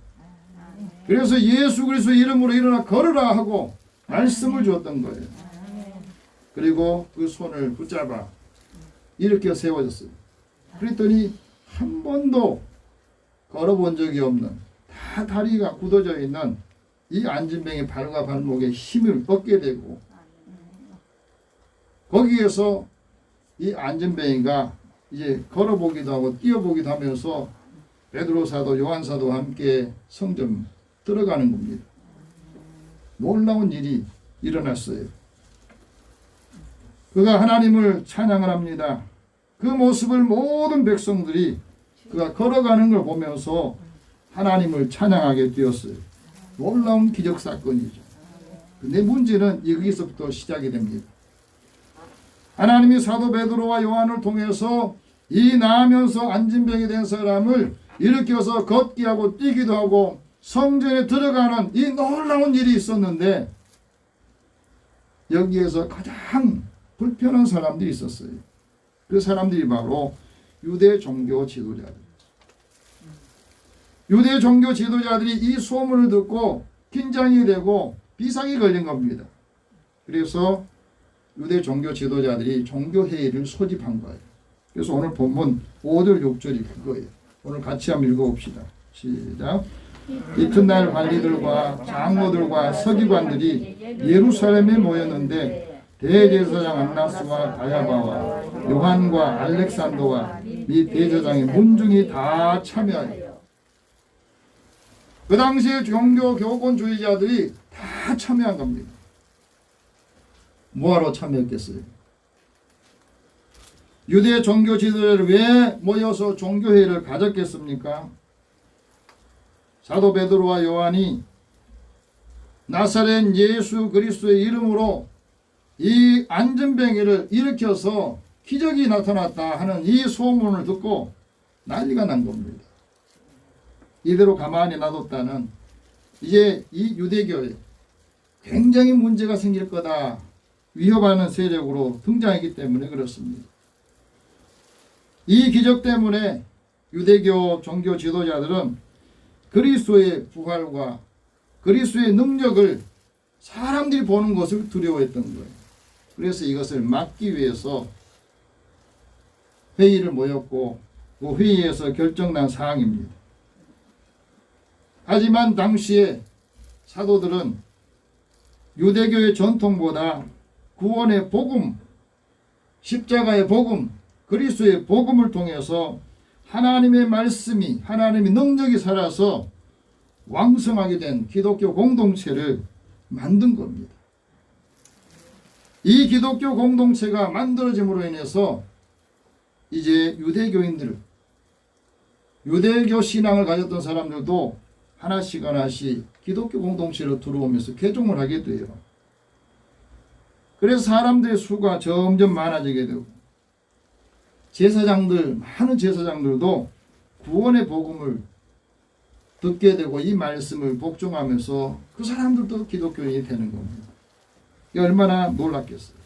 그래서 예수 그리스도의 이름으로 일어나 걸으라 하고 말씀을 주었던 거예요. 그리고 그 손을 붙잡아 일으켜 세워졌어요. 그랬더니 한 번도 걸어본 적이 없는, 다 다리가 굳어져 있는 이 안진뱅이 발과 발목에 힘을 얻게 되고, 거기에서 이 안진뱅이가 이제 걸어보기도 하고 뛰어보기도 하면서 베드로 사도, 요한 사도와 함께 성전 들어가는 겁니다. 놀라운 일이 일어났어요. 그가 하나님을 찬양을 합니다. 그 모습을 모든 백성들이 그가 걸어가는 걸 보면서 하나님을 찬양하게 되었어요. 놀라운 기적 사건이죠. 근데 문제는 여기서부터 시작이 됩니다. 하나님이 사도 베드로와 요한을 통해서 이 나으면서 안진병이 된 사람을 일으켜서 걷게 하고 뛰기도 하고 성전에 들어가는 이 놀라운 일이 있었는데, 여기에서 가장 불편한 사람들이 있었어요. 그 사람들이 바로 유대 종교 지도자들. 유대 종교 지도자들이 이 소문을 듣고 긴장이 되고 비상이 걸린 겁니다. 그래서 유대 종교 지도자들이 종교회의를 소집한 거예요. 그래서 오늘 본문 5절 6절이 그거예요. 오늘 같이 한번 읽어봅시다. 시작. 이튿날 관리들과 장로들과 서기관들이 예루살렘에 모였는데 대제사장 안나스와 가야바와 요한과 알렉산더와 이 대제사장의 문중이 다 참여하여, 그 당시에 종교 교권주의자들이 다 참여한 겁니다. 뭐하러 참여했겠어요? 유대 종교 지도자를 왜 모여서 종교회의를 가졌겠습니까? 사도 베드로와 요한이 나사렛 예수 그리스도의 이름으로 이 안진뱅이를 일으켜서 기적이 나타났다 하는 이 소문을 듣고 난리가 난 겁니다. 이대로 가만히 놔뒀다는 이제 이 유대교에 굉장히 문제가 생길 거다, 위협하는 세력으로 등장했기 때문에 그렇습니다. 이 기적 때문에 유대교 종교 지도자들은 그리스도의 부활과 그리스도의 능력을 사람들이 보는 것을 두려워했던 거예요. 그래서 이것을 막기 위해서 회의를 모였고 그 회의에서 결정난 사항입니다. 하지만 당시에 사도들은 유대교의 전통보다 구원의 복음, 십자가의 복음, 그리스도의 복음을 통해서 하나님의 말씀이, 하나님의 능력이 살아서 왕성하게 된 기독교 공동체를 만든 겁니다. 이 기독교 공동체가 만들어짐으로 인해서 이제 유대교인들, 유대교 신앙을 가졌던 사람들도 하나씩 하나씩 기독교 공동체로 들어오면서 개종을 하게 돼요. 그래서 사람들의 수가 점점 많아지게 되고, 제사장들, 많은 제사장들도 구원의 복음을 듣게 되고 이 말씀을 복종하면서 그 사람들도 기독교인이 되는 겁니다. 이게 얼마나 놀랍겠어요.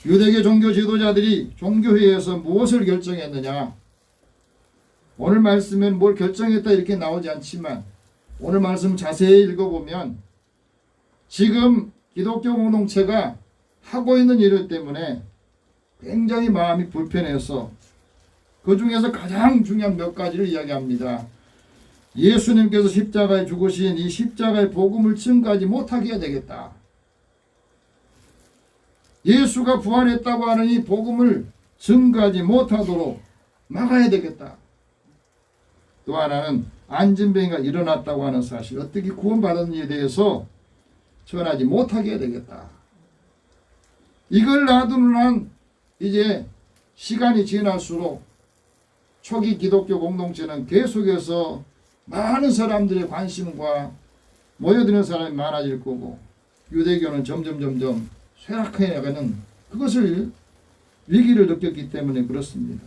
유대교 종교 지도자들이 종교회의에서 무엇을 결정했느냐? 오늘 말씀엔 뭘 결정했다 이렇게 나오지 않지만 오늘 말씀 자세히 읽어보면 지금 기독교 공동체가 하고 있는 일 때문에 굉장히 마음이 불편해서 그 중에서 가장 중요한 몇 가지를 이야기합니다. 예수님께서 십자가에 죽으신 이 십자가의 복음을 증거하지 못하게 해야 되겠다. 예수가 부활했다고 하는 이 복음을 증거하지 못하도록 막아야 되겠다. 또 하나는 안진병이가 일어났다고 하는 사실, 어떻게 구원받았는지에 대해서 전하지 못하게 해야 되겠다. 이걸 놔두는 한 이제 시간이 지날수록 초기 기독교 공동체는 계속해서 많은 사람들의 관심과 모여드는 사람이 많아질 거고, 유대교는 점점 쇠락해 나가는 그것을 위기를 느꼈기 때문에 그렇습니다.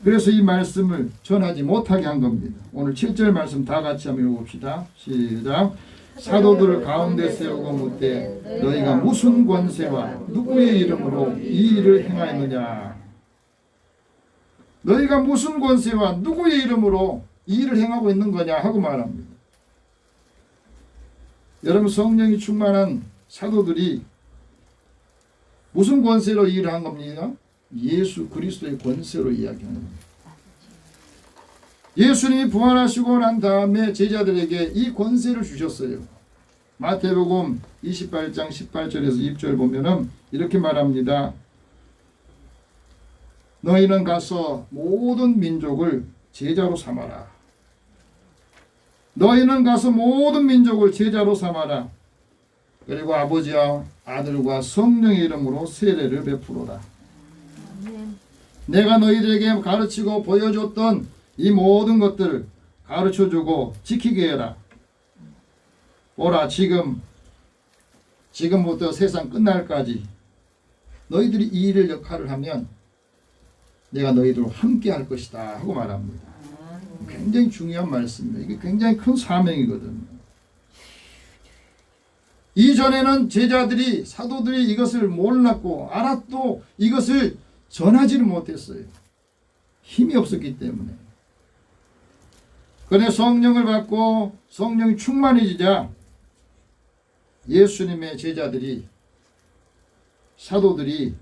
그래서 이 말씀을 전하지 못하게 한 겁니다. 오늘 7절 말씀 다 같이 한번 읽어봅시다. 시작. 사도들을 가운데 세우고 묻되 너희가 무슨 권세와 누구의 이름으로 이 일을 행하였느냐. 너희가 무슨 권세와 누구의 이름으로 이 일을 행하고 있는 거냐 하고 말합니다. 여러분, 성령이 충만한 사도들이 무슨 권세로 이 일을 한 겁니까? 예수 그리스도의 권세로 이야기하는 겁니다. 예수님이 부활하시고 난 다음에 제자들에게 이 권세를 주셨어요. 마태복음 28장 18절에서 20절 보면은 이렇게 말합니다. 너희는 가서 모든 민족을 제자로 삼아라. 너희는 가서 모든 민족을 제자로 삼아라. 그리고 아버지와 아들과 성령의 이름으로 세례를 베풀어라. 내가 너희들에게 가르치고 보여줬던 이 모든 것들을 가르쳐주고 지키게 해라. 보라, 지금부터 세상 끝날까지 너희들이 이 일을 역할을 하면 내가 너희들과 함께 할 것이다 하고 말합니다. 굉장히 중요한 말씀입니다. 이게 굉장히 큰 사명이거든요. 이전에는 제자들이, 사도들이 이것을 몰랐고 알아도 이것을 전하지는 못했어요. 힘이 없었기 때문에. 그런데 성령을 받고 성령이 충만해지자 예수님의 제자들이, 사도들이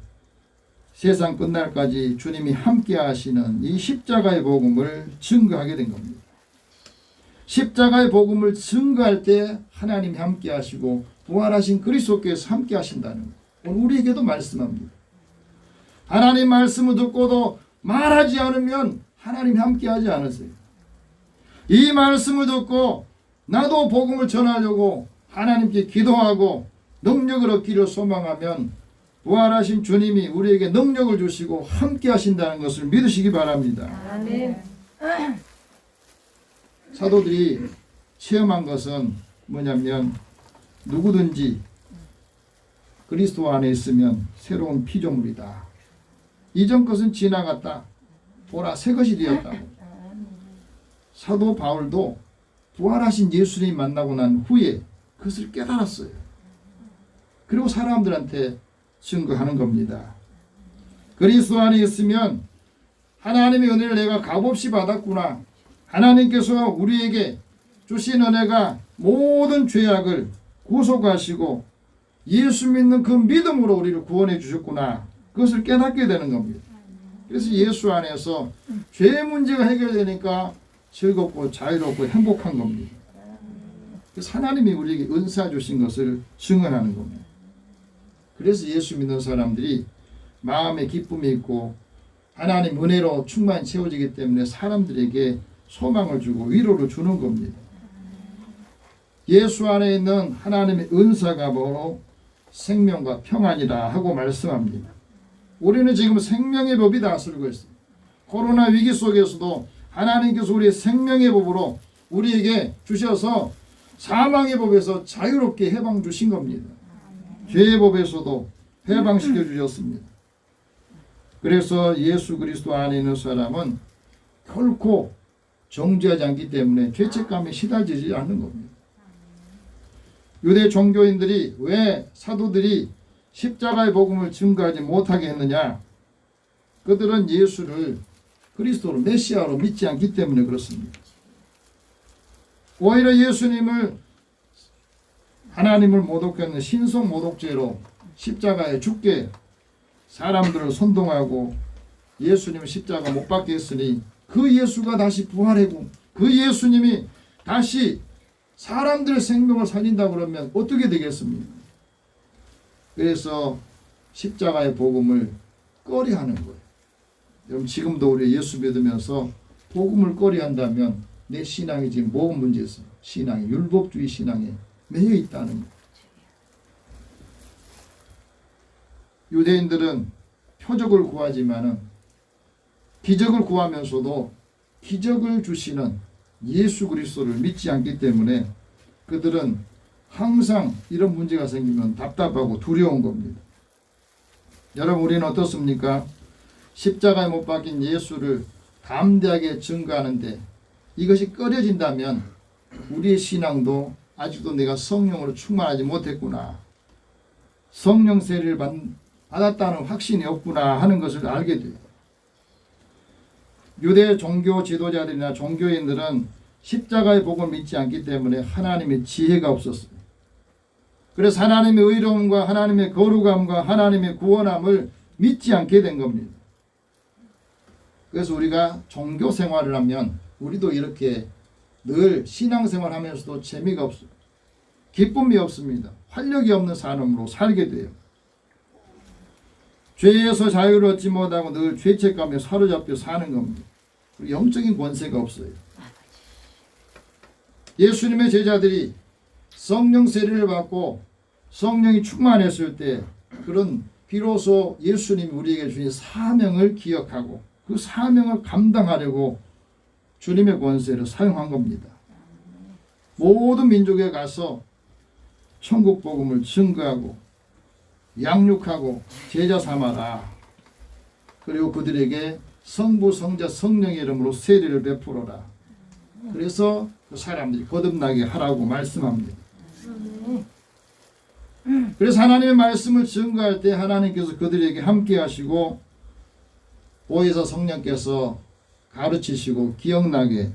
세상 끝날까지 주님이 함께 하시는 이 십자가의 복음을 증거하게 된 겁니다. 십자가의 복음을 증거할 때 하나님이 함께 하시고 부활하신 그리스도께서 함께 하신다는 것. 오늘 우리에게도 말씀합니다. 하나님 말씀을 듣고도 말하지 않으면 하나님이 함께 하지 않으세요. 이 말씀을 듣고 나도 복음을 전하려고 하나님께 기도하고 능력을 얻기를 소망하면 부활하신 주님이 우리에게 능력을 주시고 함께 하신다는 것을 믿으시기 바랍니다. 아멘. 사도들이 체험한 것은 뭐냐면, 누구든지 그리스도 안에 있으면 새로운 피조물이다. 이전 것은 지나갔다. 보라, 새 것이 되었다고. 사도 바울도 부활하신 예수님 만나고 난 후에 그것을 깨달았어요. 그리고 사람들한테 증거하는 겁니다. 그리스도 안에 있으면 하나님의 은혜를 내가 값없이 받았구나. 하나님께서 우리에게 주신 은혜가 모든 죄악을 구속하시고 예수 믿는 그 믿음으로 우리를 구원해 주셨구나. 그것을 깨닫게 되는 겁니다. 그래서 예수 안에서 죄 문제가 해결되니까 즐겁고 자유롭고 행복한 겁니다. 그래서 하나님이 우리에게 은사 주신 것을 증언하는 겁니다. 그래서 예수 믿는 사람들이 마음에 기쁨이 있고 하나님 은혜로 충만히 채워지기 때문에 사람들에게 소망을 주고 위로를 주는 겁니다. 예수 안에 있는 하나님의 은사가 바로 생명과 평안이다 하고 말씀합니다. 우리는 지금 생명의 법이 다스리고 있습니다. 코로나 위기 속에서도 하나님께서 우리의 생명의 법으로 우리에게 주셔서 사망의 법에서 자유롭게 해방 주신 겁니다. 죄의 법에서도 해방시켜 주셨습니다. 그래서 예수 그리스도 안에 있는 사람은 결코 정죄하지 않기 때문에 죄책감에 시달리지 않는 겁니다. 유대 종교인들이 왜 사도들이 십자가의 복음을 증거하지 못하게 했느냐? 그들은 예수를 그리스도로 메시아로 믿지 않기 때문에 그렇습니다. 오히려 예수님을 하나님을 모독하는 신성 모독죄로 십자가에 죽게 사람들을 선동하고 예수님은 십자가 못 박게 했으니 그 예수가 다시 부활하고 그 예수님이 다시 사람들의 생명을 살린다 그러면 어떻게 되겠습니까? 그래서 십자가의 복음을 꺼려하는 거예요. 여러분 지금도 우리 예수 믿으면서 복음을 꺼려한다면 내 신앙이 지금 뭐가 문제였어? 신앙이 율법주의 신앙에 매여 있다는 거예요. 유대인들은 표적을 구하지만은 기적을 구하면서도 기적을 주시는 예수 그리스도를 믿지 않기 때문에 그들은 항상 이런 문제가 생기면 답답하고 두려운 겁니다. 여러분 우리는 어떻습니까? 십자가에 못 박힌 예수를 담대하게 증거하는데 이것이 꺼려진다면 우리의 신앙도 아직도 내가 성령으로 충만하지 못했구나, 성령 세례를 받았다는 확신이 없구나 하는 것을 알게 돼요. 유대 종교 지도자들이나 종교인들은 십자가의 복음을 믿지 않기 때문에 하나님의 지혜가 없었어요. 그래서 하나님의 의로움과 하나님의 거룩함과 하나님의 구원함을 믿지 않게 된 겁니다. 그래서 우리가 종교 생활을 하면 우리도 이렇게 늘 신앙생활 하면서도 재미가 없어요. 기쁨이 없습니다. 활력이 없는 삶으로 살게 돼요. 죄에서 자유를 얻지 못하고 늘 죄책감에 사로잡혀 사는 겁니다. 영적인 권세가 없어요. 예수님의 제자들이 성령 세례를 받고 성령이 충만했을 때 그런 비로소 예수님이 우리에게 주신 사명을 기억하고 그 사명을 감당하려고 주님의 권세를 사용한 겁니다. 모든 민족에 가서 천국 복음을 증거하고 양육하고 제자 삼아라. 그리고 그들에게 성부, 성자, 성령의 이름으로 세례를 베풀어라. 그래서 그 사람들이 거듭나게 하라고 말씀합니다. 그래서 하나님의 말씀을 증거할 때 하나님께서 그들에게 함께 하시고 보혜사 성령께서 가르치시고 기억나게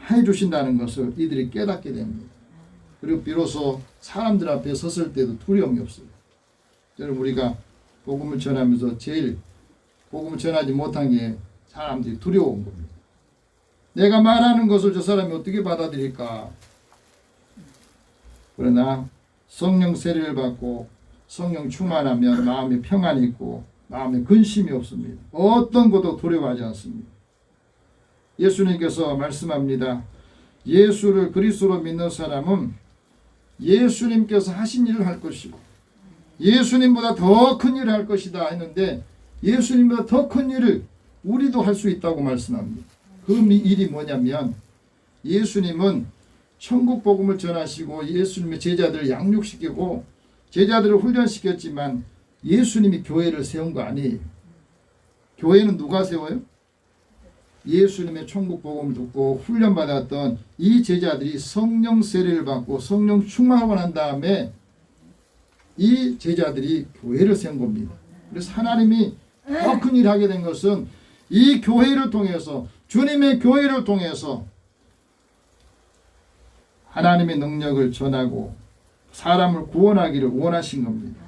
해주신다는 것을 이들이 깨닫게 됩니다. 그리고 비로소 사람들 앞에 섰을 때도 두려움이 없어요. 여러분 우리가 복음을 전하면서 제일 복음을 전하지 못한 게 사람들이 두려운 겁니다. 내가 말하는 것을 저 사람이 어떻게 받아들일까? 그러나 성령 세례를 받고 성령 충만하면 마음에 평안이 있고 마음에 근심이 없습니다. 어떤 것도 두려워하지 않습니다. 예수님께서 말씀합니다. 예수를 그리스도로 믿는 사람은 예수님께서 하신 일을 할 것이고 예수님보다 더 큰 일을 할 것이다 했는데 예수님보다 더 큰 일을 우리도 할 수 있다고 말씀합니다. 그 일이 뭐냐면 예수님은 천국 복음을 전하시고 예수님의 제자들을 양육시키고 제자들을 훈련시켰지만 예수님이 교회를 세운 거 아니에요. 교회는 누가 세워요? 예수님의 천국 복음을 듣고 훈련받았던 이 제자들이 성령 세례를 받고 성령 충만하고 난 다음에 이 제자들이 교회를 세운 겁니다. 그래서 하나님이 더 큰 일을 하게 된 것은 이 교회를 통해서 주님의 교회를 통해서 하나님의 능력을 전하고 사람을 구원하기를 원하신 겁니다.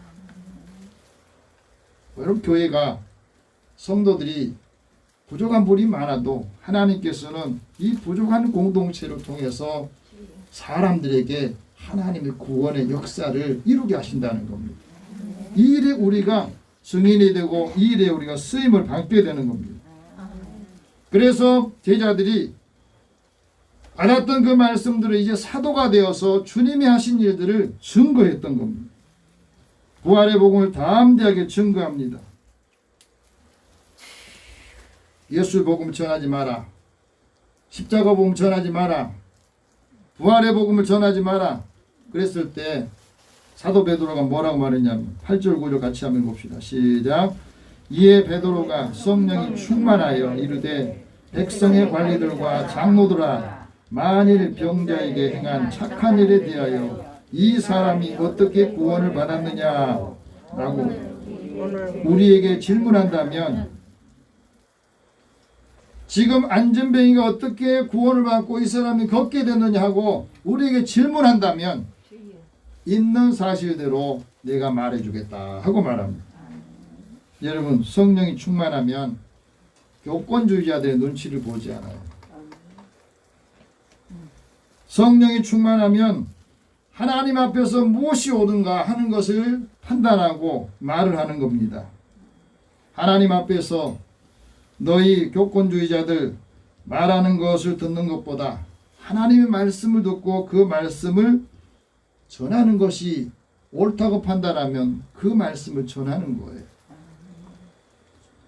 여러분 교회가 성도들이 부족한 부분이 많아도 하나님께서는 이 부족한 공동체를 통해서 사람들에게 하나님의 구원의 역사를 이루게 하신다는 겁니다. 이 일에 우리가 증인이 되고 이 일에 우리가 쓰임을 받게 되는 겁니다. 그래서 제자들이 알았던 그 말씀들을 이제 사도가 되어서 주님이 하신 일들을 증거했던 겁니다. 부활의 복음을 담대하게 증거합니다. 예수 복음을 전하지 마라. 십자가 복음 전하지 마라. 부활의 복음을 전하지 마라. 그랬을 때 사도 베드로가 뭐라고 말했냐면 8절 9절 같이 한번 봅시다. 시작. 이에 베드로가 성령이 충만하여 이르되 백성의 관리들과 장로들아 만일 병자에게 행한 착한 일에 대하여 이 사람이 어떻게 구원을 받았느냐 라고 우리에게 질문한다면 지금 안전뱅이가 어떻게 구원을 받고 이 사람이 걷게 됐느냐 하고 우리에게 질문한다면 있는 사실대로 내가 말해주겠다 하고 말합니다. 여러분, 성령이 충만하면 교권주의자들의 눈치를 보지 않아요. 성령이 충만하면 하나님 앞에서 무엇이 옳은가 하는 것을 판단하고 말을 하는 겁니다. 하나님 앞에서 너희 교권주의자들 말하는 것을 듣는 것보다 하나님의 말씀을 듣고 그 말씀을 전하는 것이 옳다고 판단하면 그 말씀을 전하는 거예요.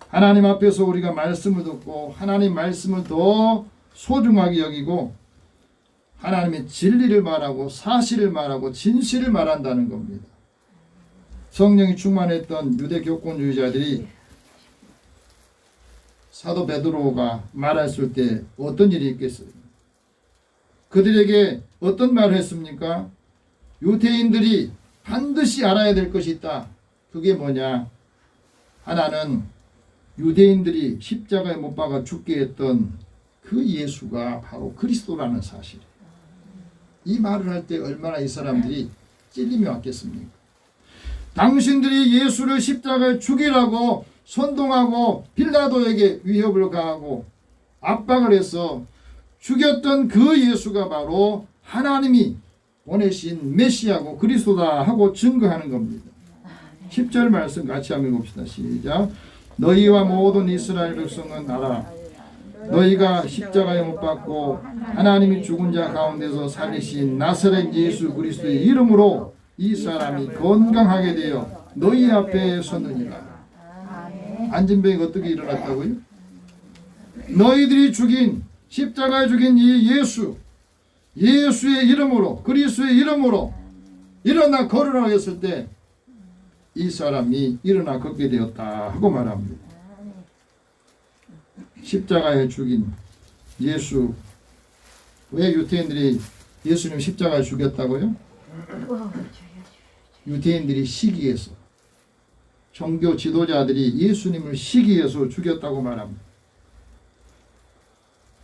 하나님 앞에서 우리가 말씀을 듣고 하나님 말씀을 더 소중하게 여기고 하나님의 진리를 말하고 사실을 말하고 진실을 말한다는 겁니다. 성령이 충만했던 유대 교권주의자들이 사도 베드로가 말했을 때 어떤 일이 있겠어요? 그들에게 어떤 말을 했습니까? 유대인들이 반드시 알아야 될 것이 있다. 그게 뭐냐? 하나는 유대인들이 십자가에 못 박아 죽게 했던 그 예수가 바로 그리스도라는 사실. 이 말을 할 때 얼마나 이 사람들이 찔림이 왔겠습니까? 당신들이 예수를 십자가에 죽이라고 선동하고 빌라도에게 위협을 가하고 압박을 해서 죽였던 그 예수가 바로 하나님이 보내신 메시아고 그리스도다 하고 증거하는 겁니다. 10절 말씀 같이 한번 읽읍시다. 시작. 너희와 모든 이스라엘 백성은 알아. 너희가 십자가에 못 박고 하나님이 죽은 자 가운데서 살리신 나사렛 예수 그리스도의 이름으로 이 사람이 건강하게 되어 너희 앞에 섰느니라. 안진병이 어떻게 일어났다고요? 너희들이 죽인 십자가에 죽인 이 예수의 이름으로 그리스도의 이름으로 일어나 걸으라 했을 때 이 사람이 일어나 걷게 되었다 하고 말합니다. 십자가에 죽인 예수. 왜 유대인들이 예수님 십자가에 죽였다고요? 유대인들이 시기해서, 종교 지도자들이 예수님을 시기해서 죽였다고 말합니다.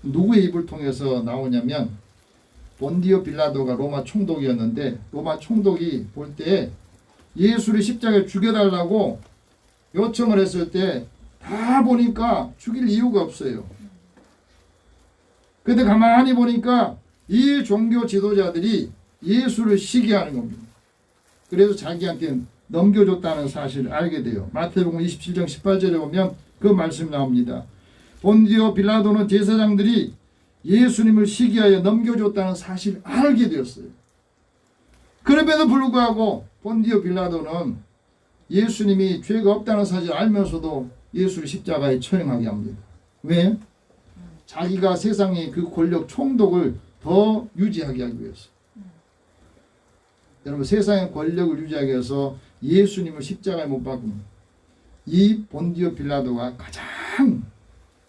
누구의 입을 통해서 나오냐면 본디오 빌라도가 로마 총독이었는데 로마 총독이 볼 때 예수를 십자가에 죽여달라고 요청을 했을 때 다 보니까 죽일 이유가 없어요. 그런데 가만히 보니까 이 종교 지도자들이 예수를 시기하는 겁니다. 그래서 자기한테 넘겨줬다는 사실을 알게 돼요. 마태복음 27장 18절에 보면 그 말씀이 나옵니다. 본디오 빌라도는 제사장들이 예수님을 시기하여 넘겨줬다는 사실을 알게 되었어요. 그럼에도 불구하고 본디오 빌라도는 예수님이 죄가 없다는 사실을 알면서도 예수를 십자가에 처형하게 합니다. 왜? 자기가 세상의 그 권력 총독을 더 유지하게 하기 위해서. 여러분, 세상의 권력을 유지하기 위해서 예수님을 십자가에 못 박은 이 본디오 빌라도가 가장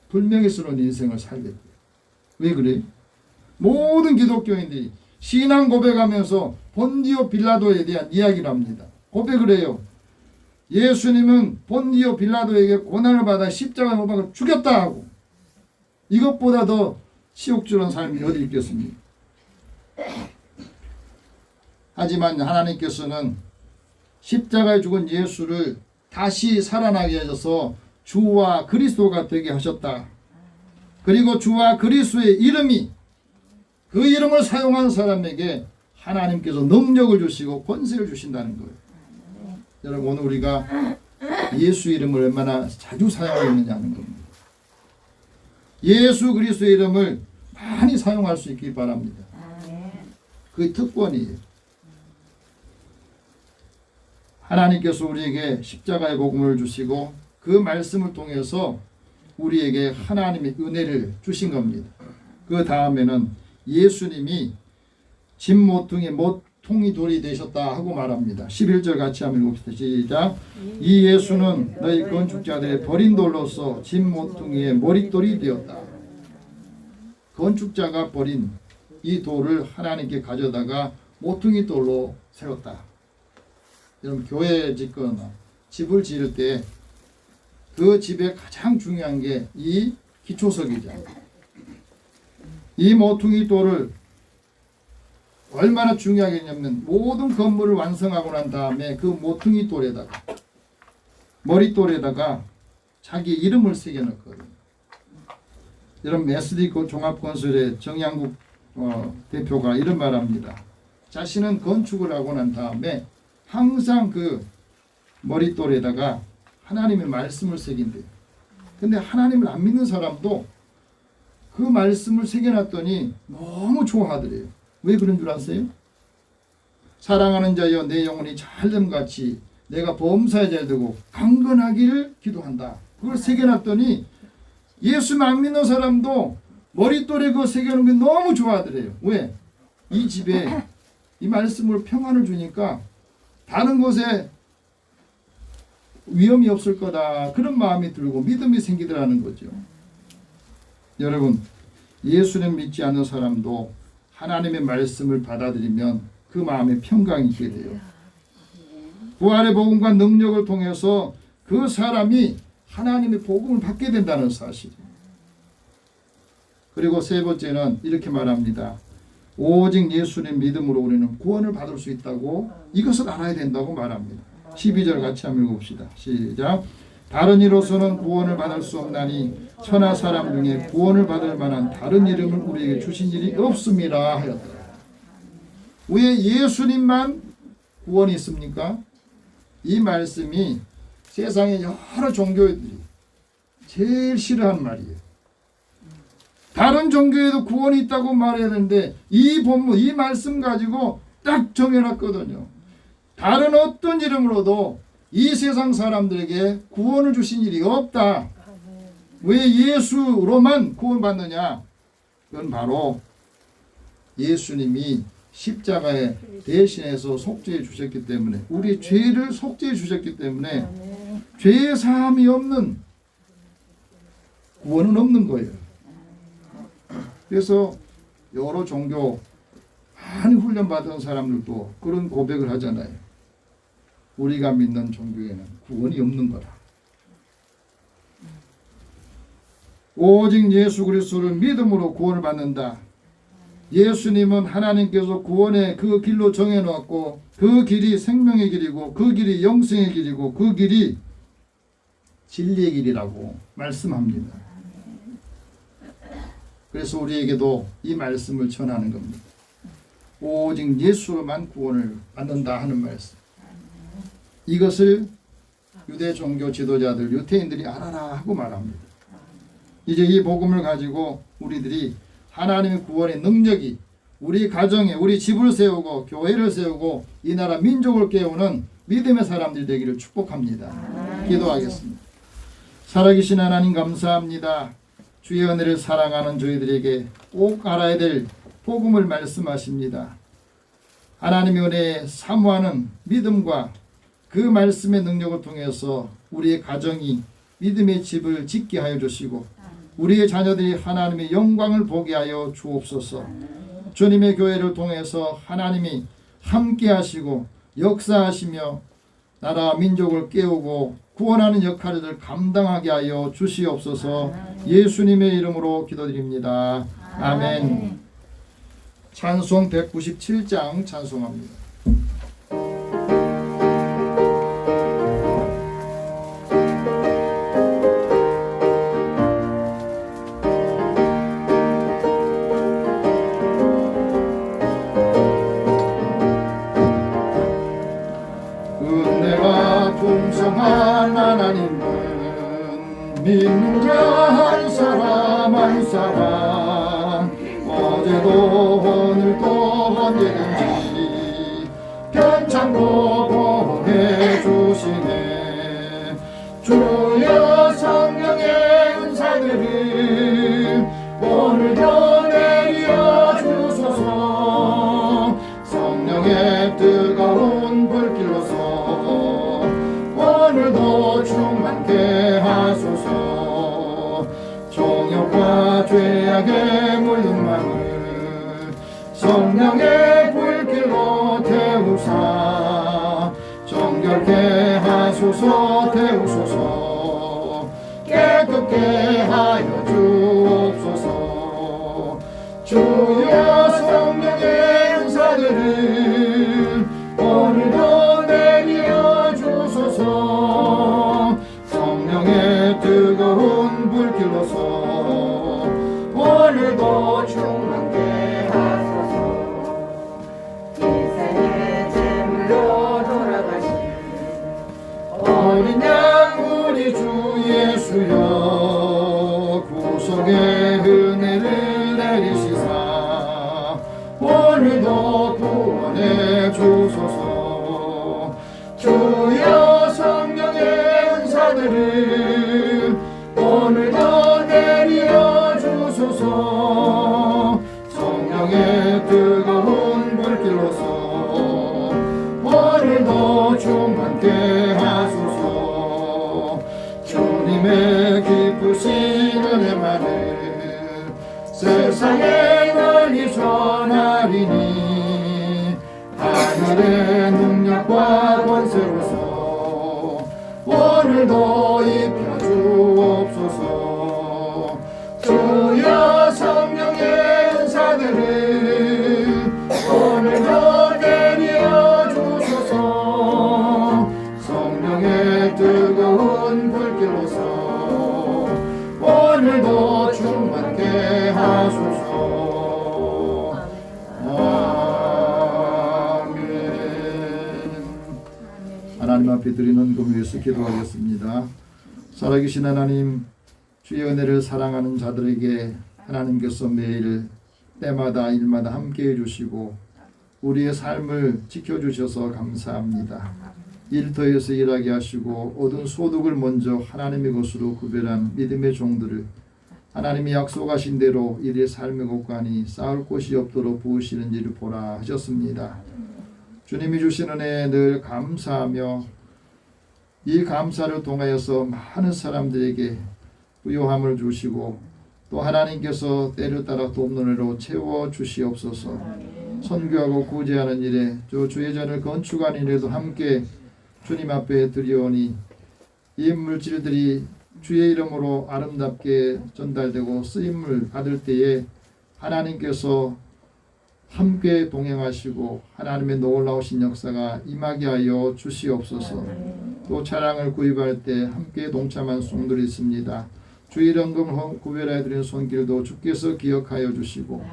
불명예스러운 인생을 살게 돼요. 왜 그래요? 모든 기독교인들이 신앙 고백하면서 본디오 빌라도에 대한 이야기를 합니다. 고백을 해요. 예수님은 본디오 빌라도에게 고난을 받아 십자가에 못 박아 죽였다 하고, 이것보다 더 치욕스러운 삶이 어디 있겠습니까? 하지만 하나님께서는 십자가에 죽은 예수를 다시 살아나게 하셔서 주와 그리스도가 되게 하셨다. 그리고 주와 그리스도의 이름이, 그 이름을 사용한 사람에게 하나님께서 능력을 주시고 권세를 주신다는 거예요. 여러분, 오늘 우리가 예수 이름을 얼마나 자주 사용하고 있느냐는 겁니다. 예수 그리스도의 이름을 많이 사용할 수 있길 바랍니다. 그게 특권이에요. 하나님께서 우리에게 십자가의 복음을 주시고 그 말씀을 통해서 우리에게 하나님의 은혜를 주신 겁니다. 그 다음에는 예수님이 집 모퉁이 모퉁이 돌이 되셨다 하고 말합니다. 11절 같이 한번 읽읍시다. 시작. 이 예수는 너희 건축자들의 버린 돌로서 집 모퉁이의 머릿돌이 되었다. 건축자가 버린 이 돌을 하나님께 가져다가 모퉁이 돌로 세웠다. 여러분, 교회 짓거나 집을 지을 때 그 집의 가장 중요한 게 이 기초석이죠. 이 모퉁이 돌을 얼마나 중요하겠냐면 모든 건물을 완성하고 난 다음에 그 모퉁이 돌에다가 머릿돌에다가 자기 이름을 새겨넣거든요. 여러분 SD 종합건설의 정양국 대표가 이런 말합니다. 자신은 건축을 하고 난 다음에 항상 그 머릿돌에다가 하나님의 말씀을 새긴대요. 근데 하나님을 안 믿는 사람도 그 말씀을 새겨놨더니 너무 좋아하더래요. 왜 그런 줄 아세요? 사랑하는 자여 내 영혼이 잘됨같이 내가 범사에 잘 되고 강건하기를 기도한다. 그걸 새겨놨더니 예수 안 믿는 사람도 머릿돌에 그거 새겨놓은 게 너무 좋아하더래요. 왜? 이 집에 이 말씀을 평안을 주니까 다른 곳에 위험이 없을 거다. 그런 마음이 들고 믿음이 생기더라는 거죠. 여러분, 예수를 믿지 않는 사람도 하나님의 말씀을 받아들이면 그 마음에 평강이 있게 돼요. 부활의 복음과 능력을 통해서 그 사람이 하나님의 복음을 받게 된다는 사실이에요. 그리고 세 번째는 이렇게 말합니다. 오직 예수님 믿음으로 우리는 구원을 받을 수 있다고 이것을 알아야 된다고 말합니다. 12절 같이 한번 읽어봅시다. 시작. 다른 이로서는 구원을 받을 수 없나니 천하 사람 중에 구원을 받을 만한 다른 이름을 우리에게 주신 일이 없습니다 하였다. 왜 예수님만 구원이 있습니까? 이 말씀이 세상의 여러 종교들이 제일 싫어하는 말이에요. 다른 종교에도 구원이 있다고 말해야 되는데 이 본문, 이 말씀 가지고 딱 정해놨거든요. 다른 어떤 이름으로도 이 세상 사람들에게 구원을 주신 일이 없다. 왜 예수로만 구원받느냐? 그건 바로 예수님이 십자가에 대신해서 속죄해 주셨기 때문에, 우리 죄를 속죄해 주셨기 때문에 죄 사함이 없는 구원은 없는 거예요. 그래서 여러 종교 많이 훈련받은 사람들도 그런 고백을 하잖아요. 우리가 믿는 종교에는 구원이 없는 거라. 오직 예수 그리스도를 믿음으로 구원을 받는다. 예수님은 하나님께서 구원의 그 길로 정해놓았고 그 길이 생명의 길이고 그 길이 영생의 길이고 그 길이 진리의 길이라고 말씀합니다. 그래서 우리에게도 이 말씀을 전하는 겁니다. 오직 예수로만 구원을 받는다 하는 말씀. 이것을 유대 종교 지도자들, 유태인들이 알아라 하고 말합니다. 이제 이 복음을 가지고 우리들이 하나님의 구원의 능력이 우리 가정에, 우리 집을 세우고 교회를 세우고 이 나라 민족을 깨우는 믿음의 사람들이 되기를 축복합니다. 기도하겠습니다. 살아계신 하나님 감사합니다. 주의 은혜를 사랑하는 저희들에게 꼭 알아야 될 복음을 말씀하십니다. 하나님의 은혜에 사모하는 믿음과 그 말씀의 능력을 통해서 우리의 가정이 믿음의 집을 짓게 하여 주시고 우리의 자녀들이 하나님의 영광을 보게 하여 주옵소서. 주님의 교회를 통해서 하나님이 함께 하시고 역사하시며 나라와 민족을 깨우고 구원하는 역할을 감당하게 하여 주시옵소서. 예수님의 이름으로 기도드립니다. 아멘. 찬송 197장 찬송합니다. 은혜가 풍성한 하나님은 믿는 자 한 사람 한 사람 어제도 오늘도 언제든지 편찮고 보내주시네. 주여 성령의 은사들을 오늘도 내려 주소서. 성령의 뜨거운 불길로서 오늘도 충만케 하소서. 정욕과 죄악에 물든 마음을 성령의 불길로 태우사 정결케 하소서. 태우소서. 깨끗게 하여 주옵소서. 주여 성령의 은사들 불길로서 오늘도 충만케 하소서. 인생의 제물로 돌아가신 어린 양 우리 주 예수여 구속의 은혜를 내리시사 오늘도 구원해 주소서. 주여 성령의 은사들을 오늘도 내려 주소서. 성령의 뜨거운 불길로서 오늘도 충만케 하소서. 주님의 기쁘신 은혜만을 세상에 널리 전하리니 하늘의 능력과 권세로서 오늘도 입혀 주옵소서. 주여 성령의 은사들을 오늘도 내려 주소서. 성령의 뜨거운 불길로서 오늘도 충만케 하소서. 하나님 앞에 드리는 금요에서 기도하겠습니다. 살아계신 하나님, 주의 은혜를 사랑하는 자들에게 하나님께서 매일 때마다 일마다 함께해 주시고 우리의 삶을 지켜주셔서 감사합니다. 일터에서 일하게 하시고 얻은 소득을 먼저 하나님의 것으로 구별한 믿음의 종들을 하나님이 약속하신 대로 이들의 삶의 곳간이 쌓을 곳이 없도록 부으시는 일을 보라 하셨습니다. 주님이 주신 은혜에 늘 감사하며 이 감사를 통하여서 많은 사람들에게 부요함을 주시고 또 하나님께서 때를 따라 돕는 은혜로 채워 주시옵소서. 선교하고 구제하는 일에 주의 전을 건축하는 일에도 함께 주님 앞에 드리오니 이 물질들이 주의 이름으로 아름답게 전달되고 쓰임을 받을 때에 하나님께서 함께 동행하시고 하나님의 놀라우신 역사가 임하게 하여 주시옵소서. 또 차량을 구입할 때 함께 동참한 성도들이 있습니다. 주의 이름을 구별하여 드리는 손길도 주께서 기억하여 주시고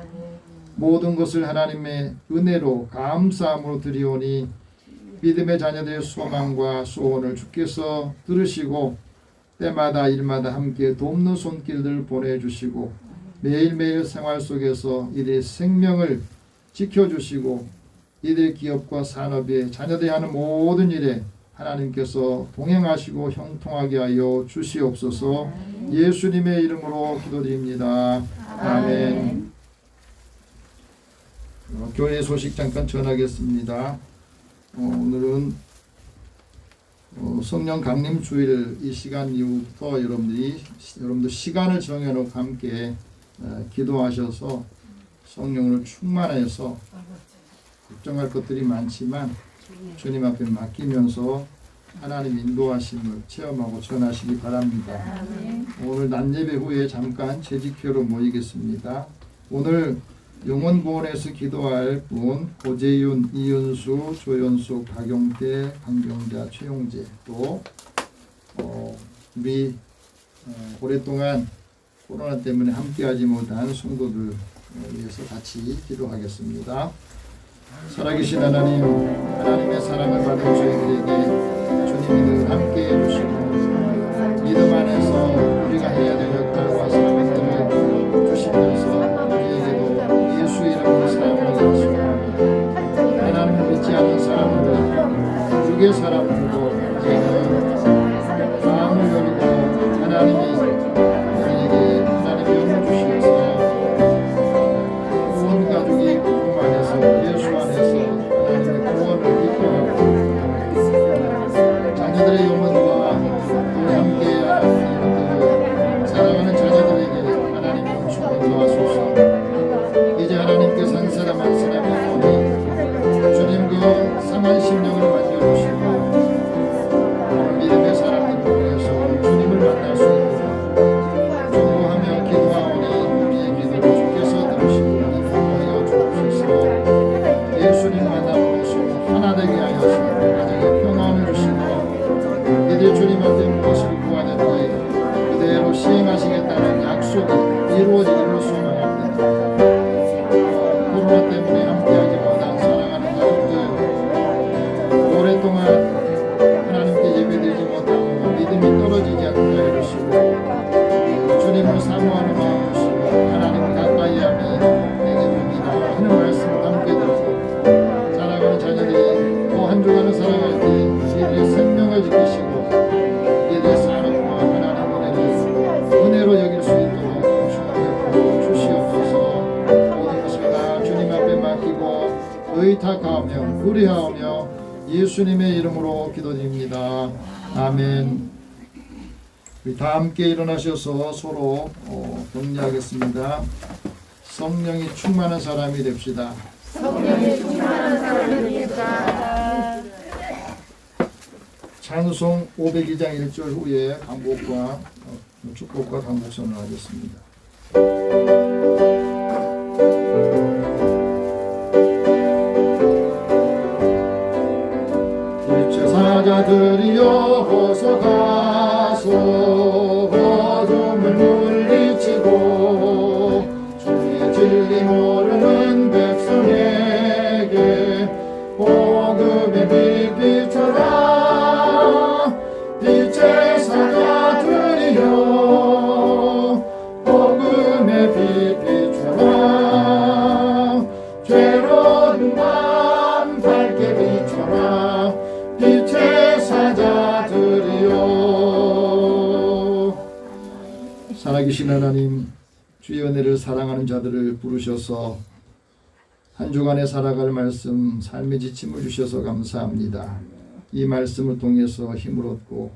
모든 것을 하나님의 은혜로 감사함으로 드리오니 믿음의 자녀들의 소망과 소원을 주께서 들으시고 때마다 일마다 함께 돕는 손길들 보내주시고 매일매일 생활 속에서 이들의 생명을 지켜주시고 이들의 기업과 산업에 자녀들이 하는 모든 일에 하나님께서 동행하시고 형통하게 하여 주시옵소서. 예수님의 이름으로 기도드립니다. 아멘. 교회 소식 잠깐 전하겠습니다. 오늘은 성령 강림 주일 이 시간 이후부터 여러분들 시간을 정해놓고 함께 기도하셔서 성령을 충만해서 걱정할 것들이 많지만 주님 앞에 맡기면서 하나님 인도하심을 체험하고 전하시기 바랍니다. 오늘 낮예배 후에 잠깐 재직회로 모이겠습니다. 오늘 영원보원에서 기도할 분 고재윤, 이윤수, 조연숙, 박용태, 강경자, 최용재 또 우리 오랫동안 코로나 때문에 함께하지 못한 성도들 위해서 같이 기도하겠습니다. 살아계신 하나님, 하나님의 사랑을 받은 저희들에게 주님이 늘 함께해 주시고 믿음 안에서 우리가 해야 될 역할과 사명들을 주시면서 우리에게도 예수 이름으로 사랑을 주시고 하나님을 믿지 않는 사람들, 죽의 사람들도 이제는 마음을 열고 하나님이 우리에게 하나님의 영을 주시어서 온 가족이 구원 안에서 예수 안에서 하나님의 구원을 기뻐하고 하시겠다는 약속이 이루어지기를 소망합니다. 코로나 때문에 함께하지 못한 사랑하는 가족들, 오랫동안 하나님께 예배드리지 못하고 믿음이 떨어지지 않게 하여 주시고 주님을 사모하는 마음을 주시고 하나님을 가까이 함이 내게 봅니다 하는 말씀을 함께 듣고 사랑하는 자녀들이 또 한 주간을 살아갈 때 이들의 생명을 지키시고 이들의 삶과 하나님의 은혜로 여길 수 있도록 주님의 주시옵소서. 모든 것을 다 주님 앞에 맡기고 의탁하며 의뢰하며 예수님의 이름으로 기도드립니다. 아멘. 우리 다 함께 일어나셔서 서로 격려하겠습니다. 성령이 충만한 사람이 됩시다. 성령이 충만한 사람이 됩시다. 찬송 502장 1절 후에 강복과 축복과 강복선을 하겠습니다. 제사자들이여 어서 가서 어둠을 물리치고 주의 진리 모르는 백성에게 복음의 빛 비춰라. 빛의 사자들이여 복음의 빛 비춰라. 죄로운 밤 밝게 비춰라. 빛의 사자들이여. 살아계신 하나님, 주의 은혜를 사랑하는 자들을 부르셔서 한 주간에 살아갈 말씀, 삶의 지침을 주셔서 감사합니다. 이 말씀을 통해서 힘을 얻고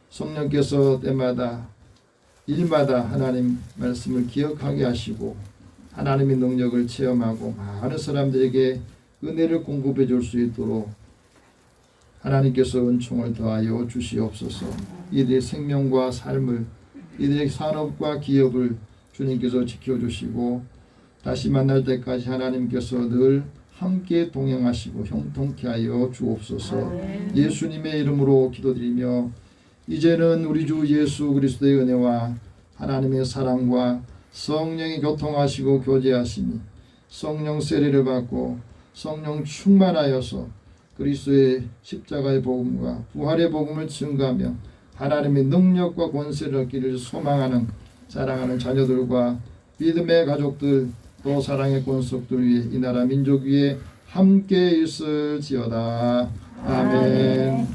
성령께서 때마다 일마다 하나님 말씀을 기억하게 하시고 하나님의 능력을 체험하고 많은 사람들에게 은혜를 공급해 줄 수 있도록 하나님께서 은총을 더하여 주시옵소서. 이들의 생명과 삶을, 이들의 산업과 기업을 주님께서 지켜주시고 다시 만날 때까지 하나님께서 늘 함께 동행하시고 형통케 하여 주옵소서. 예수님의 이름으로 기도드리며 이제는 우리 주 예수 그리스도의 은혜와 하나님의 사랑과 성령이 교통하시고 교제하시니 성령 세례를 받고 성령 충만하여서 그리스도의 십자가의 복음과 부활의 복음을 증거하며 하나님의 능력과 권세를 얻기를 소망하는 사랑하는 자녀들과 믿음의 가족들 또 사랑의 권속들 위해 이 나라 민족 위에 함께 있을지어다. 아멘.